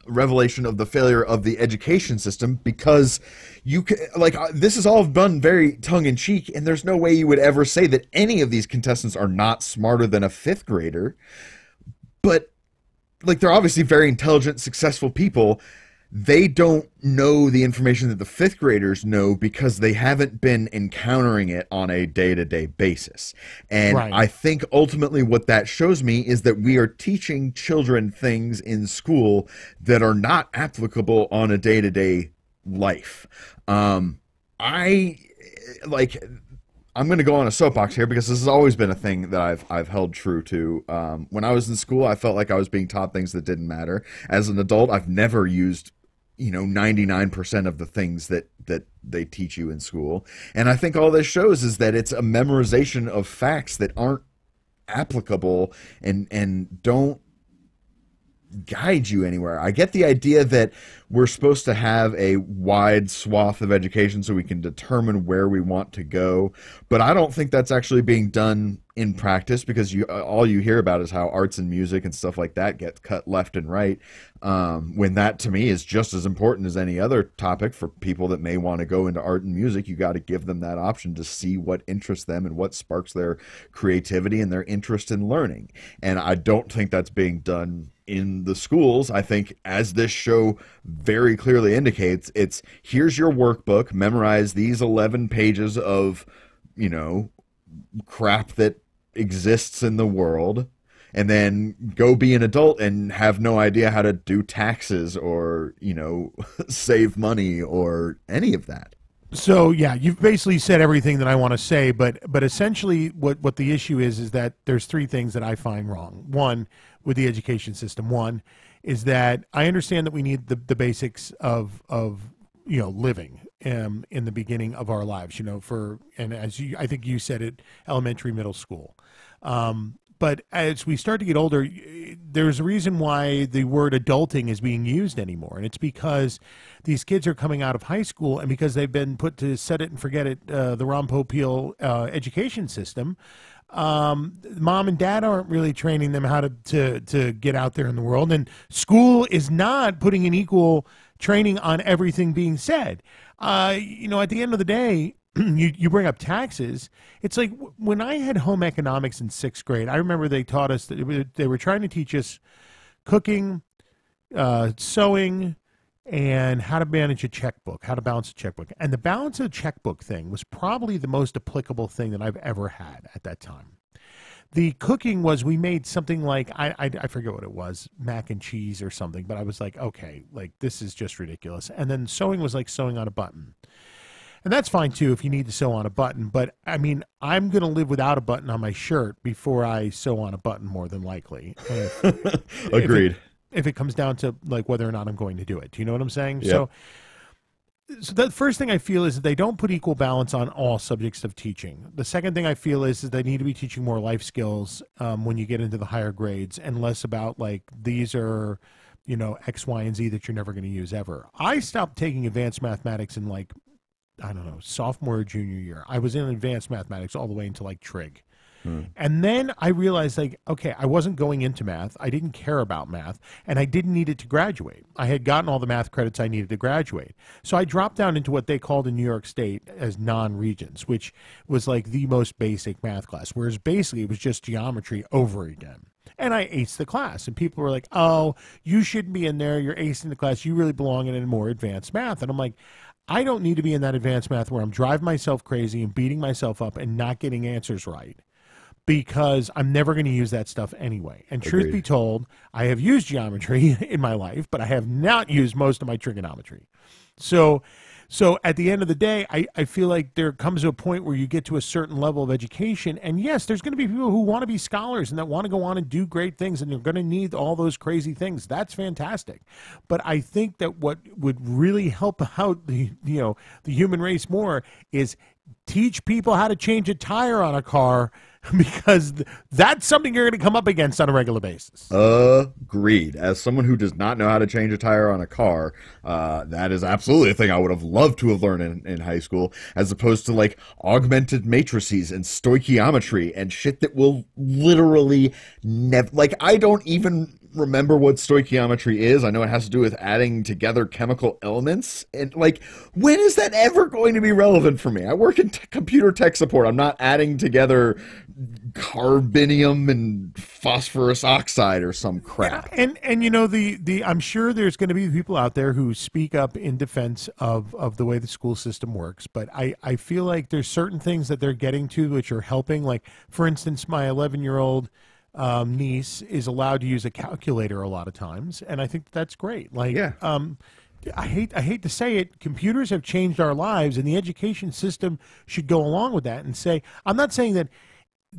revelation of the failure of the education system, because this is all done very tongue-in-cheek, and there's no way you would ever say that any of these contestants are not smarter than a fifth grader. But, like, they're obviously very intelligent, successful people. They don't know the information that the fifth graders know because they haven't been encountering it on a day-to-day basis. And right. I think ultimately what that shows me is that we are teaching children things in school that are not applicable on a day-to-day life. I'm going to go on a soapbox here because this has always been a thing that I've held true to. When I was in school, I felt like I was being taught things that didn't matter. As an adult, I've never used 99% of the things that they teach you in school. And I think all this shows is that it's a memorization of facts that aren't applicable and don't guide you anywhere. I get the idea that we're supposed to have a wide swath of education so we can determine where we want to go, but I don't think that's actually being done in practice, because all you hear about is how arts and music and stuff like that get cut left and right, when that to me is just as important as any other topic. For people that may want to go into art and music, you got to give them that option to see what interests them and what sparks their creativity and their interest in learning. And I don't think that's being done in the schools. I think, as this show very clearly indicates, it's here's your workbook, memorize these 11 pages of crap that exists in the world, and then go be an adult and have no idea how to do taxes or save money or any of that. So yeah, you've basically said everything that I want to say, but essentially what the issue is that there's three things that I find wrong. One, with the education system. One is that I understand that we need the basics of living in the beginning of our lives, and as I think you said it, elementary, middle school. But as we start to get older, there's a reason why the word adulting is being used anymore. And it's because these kids are coming out of high school, and because they've been put to set it and forget it, the Ron Popeil education system, mom and dad aren't really training them how to get out there in the world. And school is not putting an equal training on everything being said. At the end of the day, you bring up taxes. It's like when I had home economics in sixth grade, I remember they taught us that they were trying to teach us cooking, sewing, and how to manage a checkbook, how to balance a checkbook. And the balance of a checkbook thing was probably the most applicable thing that I've ever had at that time. The cooking was, we made something like, I forget what it was, mac and cheese or something, but I was like, okay, like this is just ridiculous. And then sewing was like sewing on a button. And that's fine too if you need to sew on a button, but I mean, I'm going to live without a button on my shirt before I sew on a button, more than likely. Agreed. If it comes down to like whether or not I'm going to do it. Do you know what I'm saying? Yep. So the first thing I feel is that they don't put equal balance on all subjects of teaching. The second thing I feel is that they need to be teaching more life skills when you get into the higher grades, and less about like these are, X, Y, and Z that you're never going to use ever. I stopped taking advanced mathematics in like, I don't know, sophomore or junior year. I was in advanced mathematics all the way into like trig. And then I realized, like, okay, I wasn't going into math. I didn't care about math, and I didn't need it to graduate. I had gotten all the math credits I needed to graduate. So I dropped down into what they called in New York State as non-regents, which was like the most basic math class, whereas basically it was just geometry over again. And I aced the class, and people were like, oh, you shouldn't be in there. You're acing the class. You really belong in a more advanced math. And I'm like, I don't need to be in that advanced math where I'm driving myself crazy and beating myself up and not getting answers right, because I'm never going to use that stuff anyway. And truth be told, I have used geometry in my life, but I have not used most of my trigonometry. So at the end of the day, I feel like there comes to a point where you get to a certain level of education, and yes, there's going to be people who want to be scholars and that want to go on and do great things, and they're going to need all those crazy things. That's fantastic. But I think that what would really help out the human race more is teach people how to change a tire on a car, because that's something you're going to come up against on a regular basis. Agreed. As someone who does not know how to change a tire on a car, that is absolutely a thing I would have loved to have learned in high school, as opposed to like augmented matrices and stoichiometry and shit that will literally never, like, I don't even remember what stoichiometry is. I know it has to do with adding together chemical elements, and like, when is that ever going to be relevant for me? I work in computer tech support. I'm not adding together carbonium and phosphorus oxide or some crap. Yeah, and you know, the I'm sure there's going to be people out there who speak up in defense of the way the school system works, but I feel like there's certain things that they're getting to which are helping. Like, for instance, my 11-year-old niece is allowed to use a calculator a lot of times, and I think that's great. Like, yeah. I hate to say it, computers have changed our lives, and the education system should go along with that and say, I'm not saying that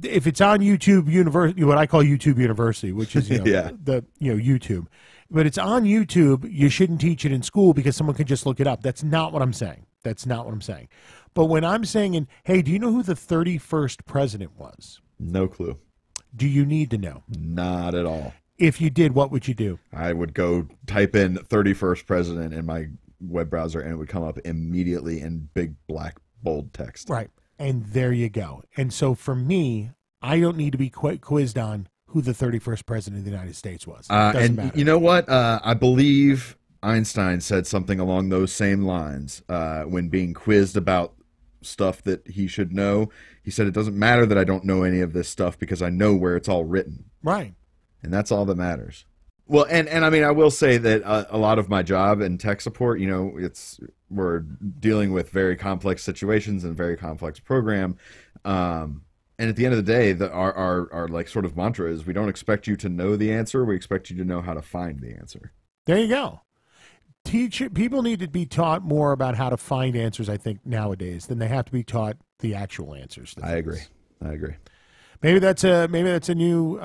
if it's on YouTube University, what I call YouTube University, which is YouTube, but it's on YouTube, you shouldn't teach it in school because someone can just look it up. That's not what I'm saying. That's not what I'm saying. But when I'm saying, hey, do you know who the 31st president was? No clue. Do you need to know? Not at all. If you did, what would you do? I would go type in 31st president in my web browser, and it would come up immediately in big black bold text. Right. And there you go. And so for me, I don't need to be quizzed on who the 31st president of the United States was. And matter. You know what? I believe Einstein said something along those same lines when being quizzed about stuff that he should know. He said, it doesn't matter that I don't know any of this stuff because I know where it's all written. Right. And that's all that matters. Well, and I mean, I will say that a lot of my job in tech support, you know, we're dealing with very complex situations and very complex program. And at the end of the day, our like sort of mantra is, we don't expect you to know the answer. We expect you to know how to find the answer. There you go. People need to be taught more about how to find answers, I think, nowadays, than they have to be taught the actual answers. I agree. Maybe that's a new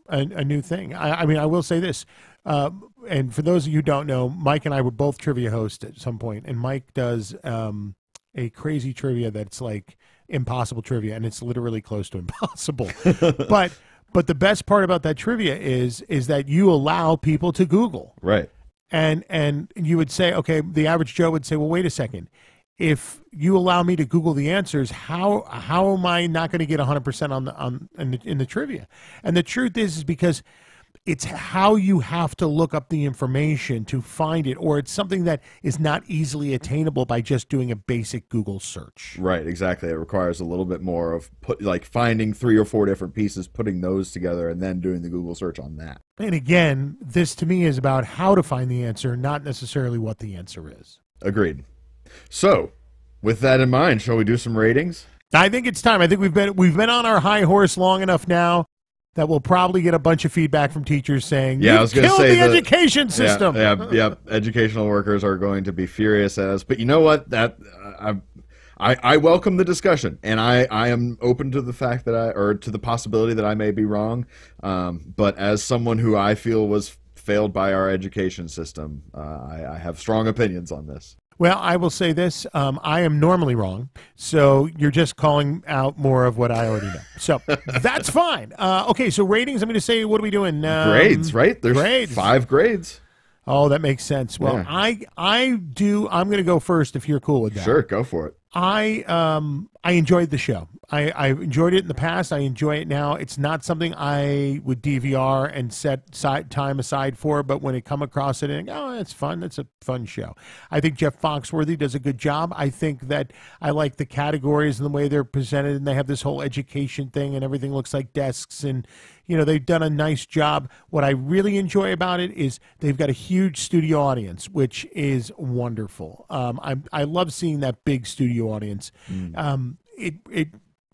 a new thing. I mean, I will say this, and for those of you who don't know, Mike and I were both trivia hosts at some point, and Mike does a crazy trivia that's like impossible trivia, and it's literally close to impossible. But the best part about that trivia is that you allow people to Google. Right. And you would say, okay, the average Joe would say, well, wait a second. If you allow me to Google the answers, how am I not going to get 100% in the trivia? And the truth is because it's how you have to look up the information to find it, or it's something that is not easily attainable by just doing a basic Google search. Right, exactly. It requires a little bit more of finding 3 or 4 different pieces, putting those together, and then doing the Google search on that. And again, this to me is about how to find the answer, not necessarily what the answer is. Agreed. So, with that in mind, shall we do some ratings? I think it's time. I think we've been on our high horse long enough now that we'll probably get a bunch of feedback from teachers saying, I was killed the education system. Yeah. Educational workers are going to be furious at us. But you know what? I welcome the discussion, and I am open to the fact that to the possibility that I may be wrong. But as someone who I feel was failed by our education system, I have strong opinions on this. Well, I will say this. I am normally wrong, so you're just calling out more of what I already know. So that's fine. Okay, so ratings, I'm going to say, what are we doing? Grades, right? There's grades. 5 grades. Oh, that makes sense. Well, yeah. I'm going to go first if you're cool with that. Sure, go for it. I I enjoyed the show. I enjoyed it in the past. I enjoy it now. It's not something I would DVR and set time aside for, but when I come across it and it's fun, it's a fun show. I think Jeff Foxworthy does a good job. I think that I like the categories and the way they're presented, and they have this whole education thing and everything looks like desks, and they've done a nice job. What I really enjoy about it is they've got a huge studio audience, which is wonderful. I love seeing that big studio audience.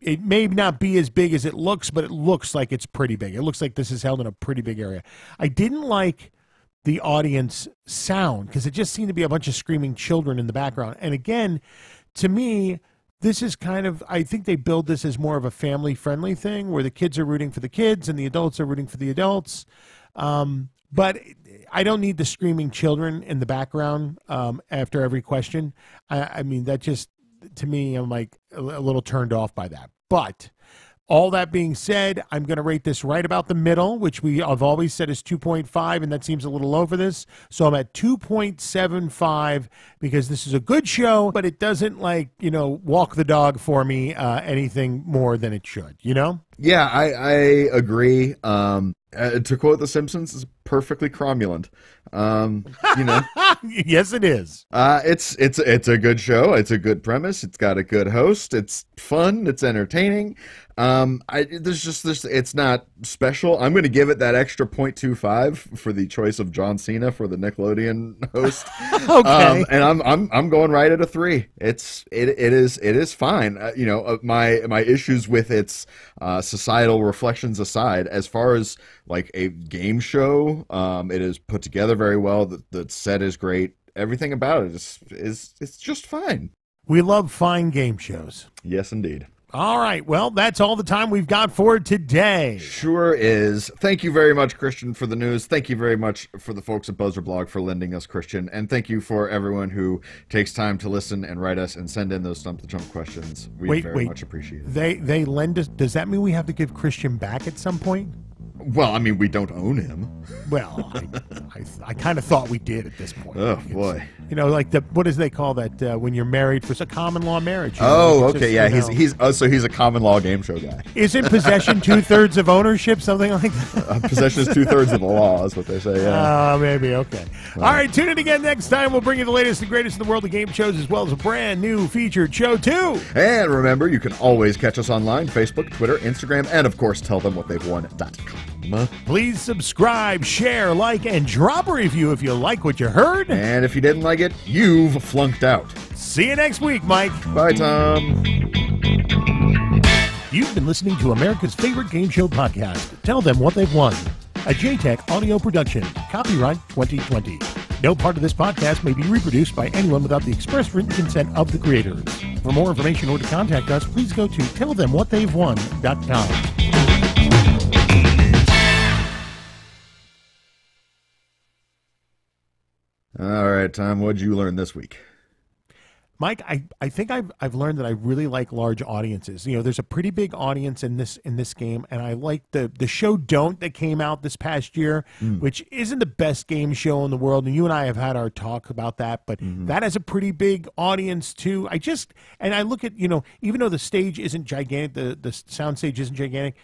It may not be as big as it looks, but it looks like it's pretty big. It looks like this is held in a pretty big area. I didn't like the audience sound because it just seemed to be a bunch of screaming children in the background. And again, to me, this is kind of, I think they build this as more of a family-friendly thing where the kids are rooting for the kids and the adults are rooting for the adults. But I don't need the screaming children in the background after every question. I mean, that just, to me, I'm like a little turned off by that. But all that being said, I'm going to rate this right about the middle, which I've always said is 2.5, and that seems a little low for this. So I'm at 2.75 because this is a good show, but it doesn't walk the dog for me anything more than it should, Yeah, I agree. To quote The Simpsons, it's perfectly cromulent. Yes, it is. It's a good show. It's a good premise. It's got a good host. It's fun. It's entertaining. It's not special. I'm going to give it that extra 0.25 for the choice of John Cena for the Nickelodeon host. Okay. And I'm going right at a 3. It is fine. My issues with its societal reflections aside, as far as like a game show, it is put together very well. The set is great. Everything about it is just fine. We love fine game shows. Yes, indeed. All right. Well, that's all the time we've got for today. Sure is. Thank you very much, Christian, for the news. Thank you very much for the folks at Buzzer Blog for lending us Christian. And thank you for everyone who takes time to listen and write us and send in those Stump the Chump questions. We very much appreciate it. They lend us. Does that mean we have to give Christian back at some point? Well, I mean, we don't own him. Well, I kind of thought we did at this point. Oh, boy. Like what do they call that when you're married for a common law marriage? Okay, yeah, he's a common law game show guy. Isn't possession 2/3 of ownership, something like that? Possession is 2/3 of the law, is what they say. Yeah. Maybe. Okay. All right, tune in again next time. We'll bring you the latest and greatest in the world of game shows, as well as a brand new featured show too. And remember, you can always catch us online: Facebook, Twitter, Instagram, and of course, tellthemwhatthey've.com. Please subscribe, share, like, and drop a review if you like what you heard. And if you didn't like it, you've flunked out. See you next week, Mike. Bye, Tom. You've been listening to America's favorite game show podcast, Tell Them What They've Won. A JTech audio production. Copyright 2020. No part of this podcast may be reproduced by anyone without the express written consent of the creators. For more information or to contact us, please go to tellthemwhatthey'vewon.com. All right, Tom, what'd you learn this week? Mike, I think I've learned that I really like large audiences. There's a pretty big audience in this game, and I like the show Don't that came out this past year, which isn't the best game show in the world, and you and I have had our talk about that, but that has a pretty big audience too. I look at, even though the stage isn't gigantic, the sound stage isn't gigantic,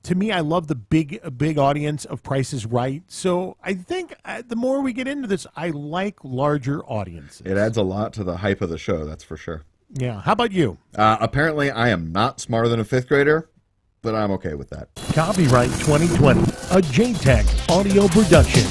to me, I love the big audience of Price is Right. So I think the more we get into this, I like larger audiences. It adds a lot to the hype of the show, that's for sure. Yeah. How about you? Apparently, I am not smarter than a 5th grader, but I'm okay with that. Copyright 2020, a JTech audio production.